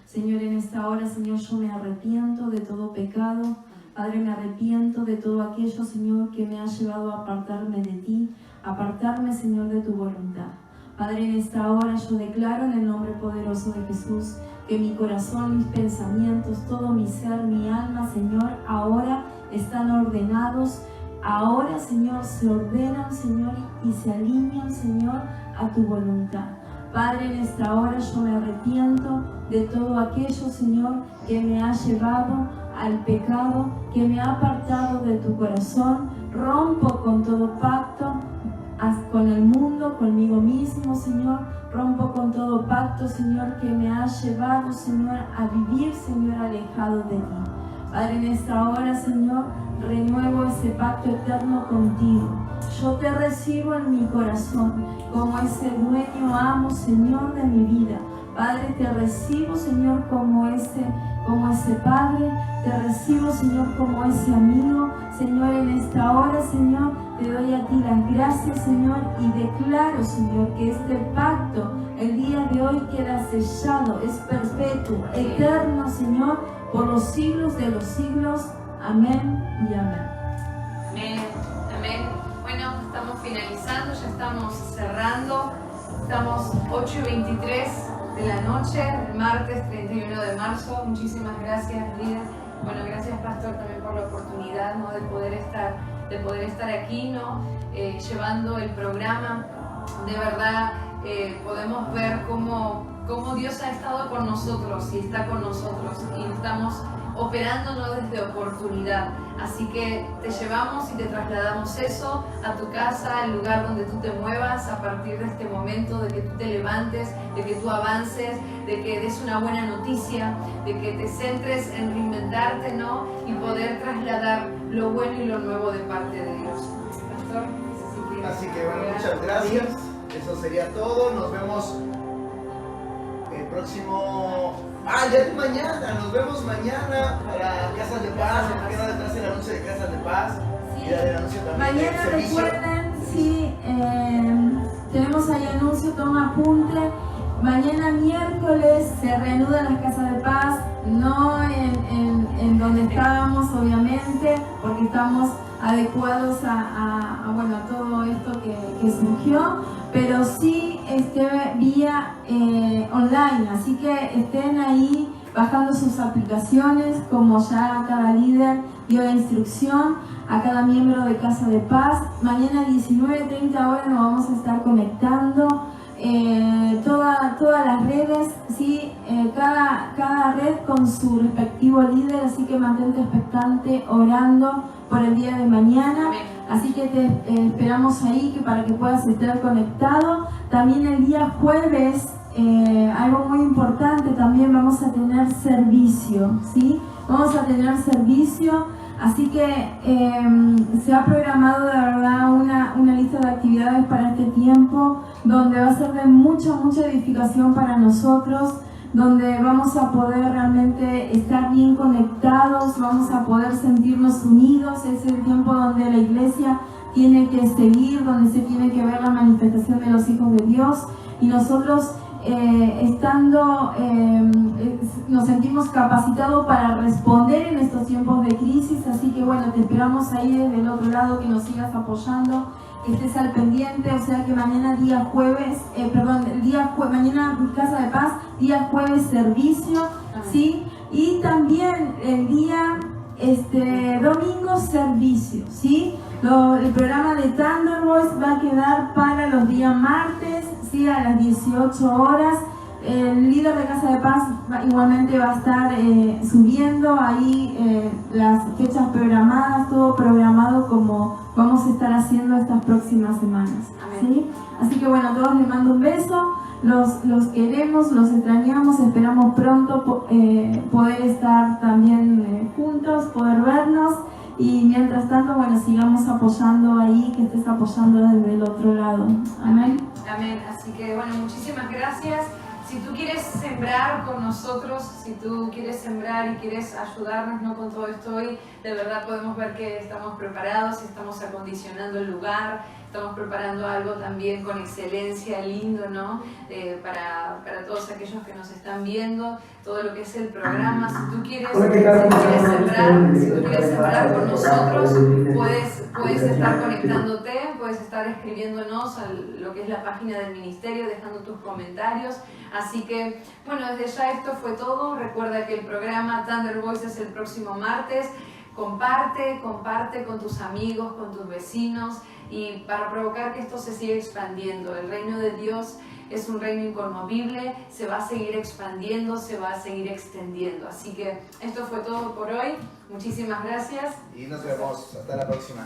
D: Señor, en esta hora, Señor, yo me arrepiento de todo pecado. Padre, me arrepiento de todo aquello, Señor, que me ha llevado a apartarme de ti, apartarme, Señor, de tu voluntad. Padre, en esta hora yo declaro en el nombre poderoso de Jesús que mi corazón, mis pensamientos, todo mi ser, mi alma, Señor, ahora están ordenados. Ahora, Señor, se ordenan, Señor, y se alinean, Señor, a tu voluntad. Padre, en esta hora yo me arrepiento de todo aquello, Señor, que me ha llevado al pecado, que me ha apartado de tu corazón. Rompo con todo pacto con el mundo, conmigo mismo, Señor. Rompo con todo pacto, Señor, que me ha llevado, Señor, a vivir, Señor, alejado de ti. Padre, en esta hora, Señor, renuevo ese pacto eterno contigo. Yo te recibo en mi corazón como ese dueño, amo, Señor, de mi vida. Padre, te recibo, Señor, como ese Padre. Te recibo, Señor, como ese amigo. Señor, en esta hora, Señor, te doy a ti las gracias, Señor, y declaro, Señor, que este pacto el día de hoy queda sellado, es perpetuo, eterno, Señor, por los siglos de los siglos. Amén y amén.
A: Amén, amén. Bueno, estamos finalizando, ya estamos cerrando. Estamos 8:23 de la noche, el martes 31 de marzo. Muchísimas gracias, líder. Bueno, gracias Pastor también por la oportunidad, ¿no?, de poder estar aquí, ¿no?, llevando el programa. De verdad podemos ver cómo Dios ha estado con nosotros y está con nosotros, y estamos operando, ¿no?, desde oportunidad. Así que te llevamos y te trasladamos eso a tu casa, al lugar donde tú te muevas a partir de este momento, de que tú te levantes, de que tú avances, de que des una buena noticia, de que te centres en reinventarte, ¿no?, y poder trasladar lo bueno y lo nuevo de parte de Dios. Pastor, no sé si
B: así que bueno, muchas gracias. Eso sería todo. Nos vemos el próximo... ya es mañana. Nos vemos mañana para Casas de Paz. Me queda detrás el anuncio de Casas de Paz.
C: Sí.
B: Y el anuncio también
C: Mañana
B: del servicio.
C: recuerden, sí, tenemos ahí anuncio, toma apunte. Mañana miércoles se reanudan las Casas de Paz, no en donde estábamos, obviamente, porque estamos adecuados a todo esto que surgió, pero sí vía online, así que estén ahí bajando sus aplicaciones, como ya cada líder dio la instrucción a cada miembro de Casa de Paz. Mañana a 19:30 horas nos vamos a estar conectando. Todas las redes, ¿sí? Cada red con su respectivo líder, así que mantente expectante orando por el día de mañana. Así que te esperamos ahí para que puedas estar conectado. También el día jueves, algo muy importante, también vamos a tener servicio, ¿sí? Vamos a tener servicio, así que se ha programado de verdad una lista de actividades para este tiempo, donde va a ser de mucha edificación para nosotros, donde vamos a poder realmente estar bien conectados, vamos a poder sentirnos unidos. Es el tiempo donde la iglesia tiene que seguir, donde se tiene que ver la manifestación de los hijos de Dios, y nosotros nos sentimos capacitados para responder en estos tiempos de crisis. Así que bueno, te esperamos ahí desde el otro lado, que nos sigas apoyando, que estés al pendiente. O sea que mañana mañana Casa de Paz, día jueves servicio, ¿sí? Y también el día domingo servicio, ¿sí? El programa de Thunderboys va a quedar para los días martes, ¿sí?, a las 18 horas. El líder de Casa de Paz igualmente va a estar subiendo ahí las fechas programadas, todo programado como vamos a estar haciendo estas próximas semanas, ¿sí? Así que bueno, a todos les mando un beso, los queremos, los extrañamos, esperamos pronto poder estar también juntos, poder vernos. Y mientras tanto, bueno, sigamos apoyando ahí, que estés apoyando desde el otro lado. Amén.
A: Amén. Así que bueno, muchísimas gracias. Si tú quieres sembrar con nosotros, si tú quieres sembrar y quieres ayudarnos, ¿no?, con todo esto hoy, de verdad podemos ver que estamos preparados, estamos acondicionando el lugar, estamos preparando algo también con excelencia, lindo, ¿no?, para todos aquellos que nos están viendo, todo lo que es el programa. Si tú quieres sembrar con nosotros, puedes estar conectándote, puedes estar escribiéndonos a lo que es la página del ministerio, dejando tus comentarios. Así que, bueno, desde ya esto fue todo. Recuerda que el programa Thunderboys es el próximo martes. Comparte con tus amigos, con tus vecinos, y para provocar que esto se siga expandiendo. El reino de Dios es un reino inconmovible, se va a seguir expandiendo, se va a seguir extendiendo. Así que esto fue todo por hoy. Muchísimas gracias.
B: Y nos vemos. Hasta la próxima.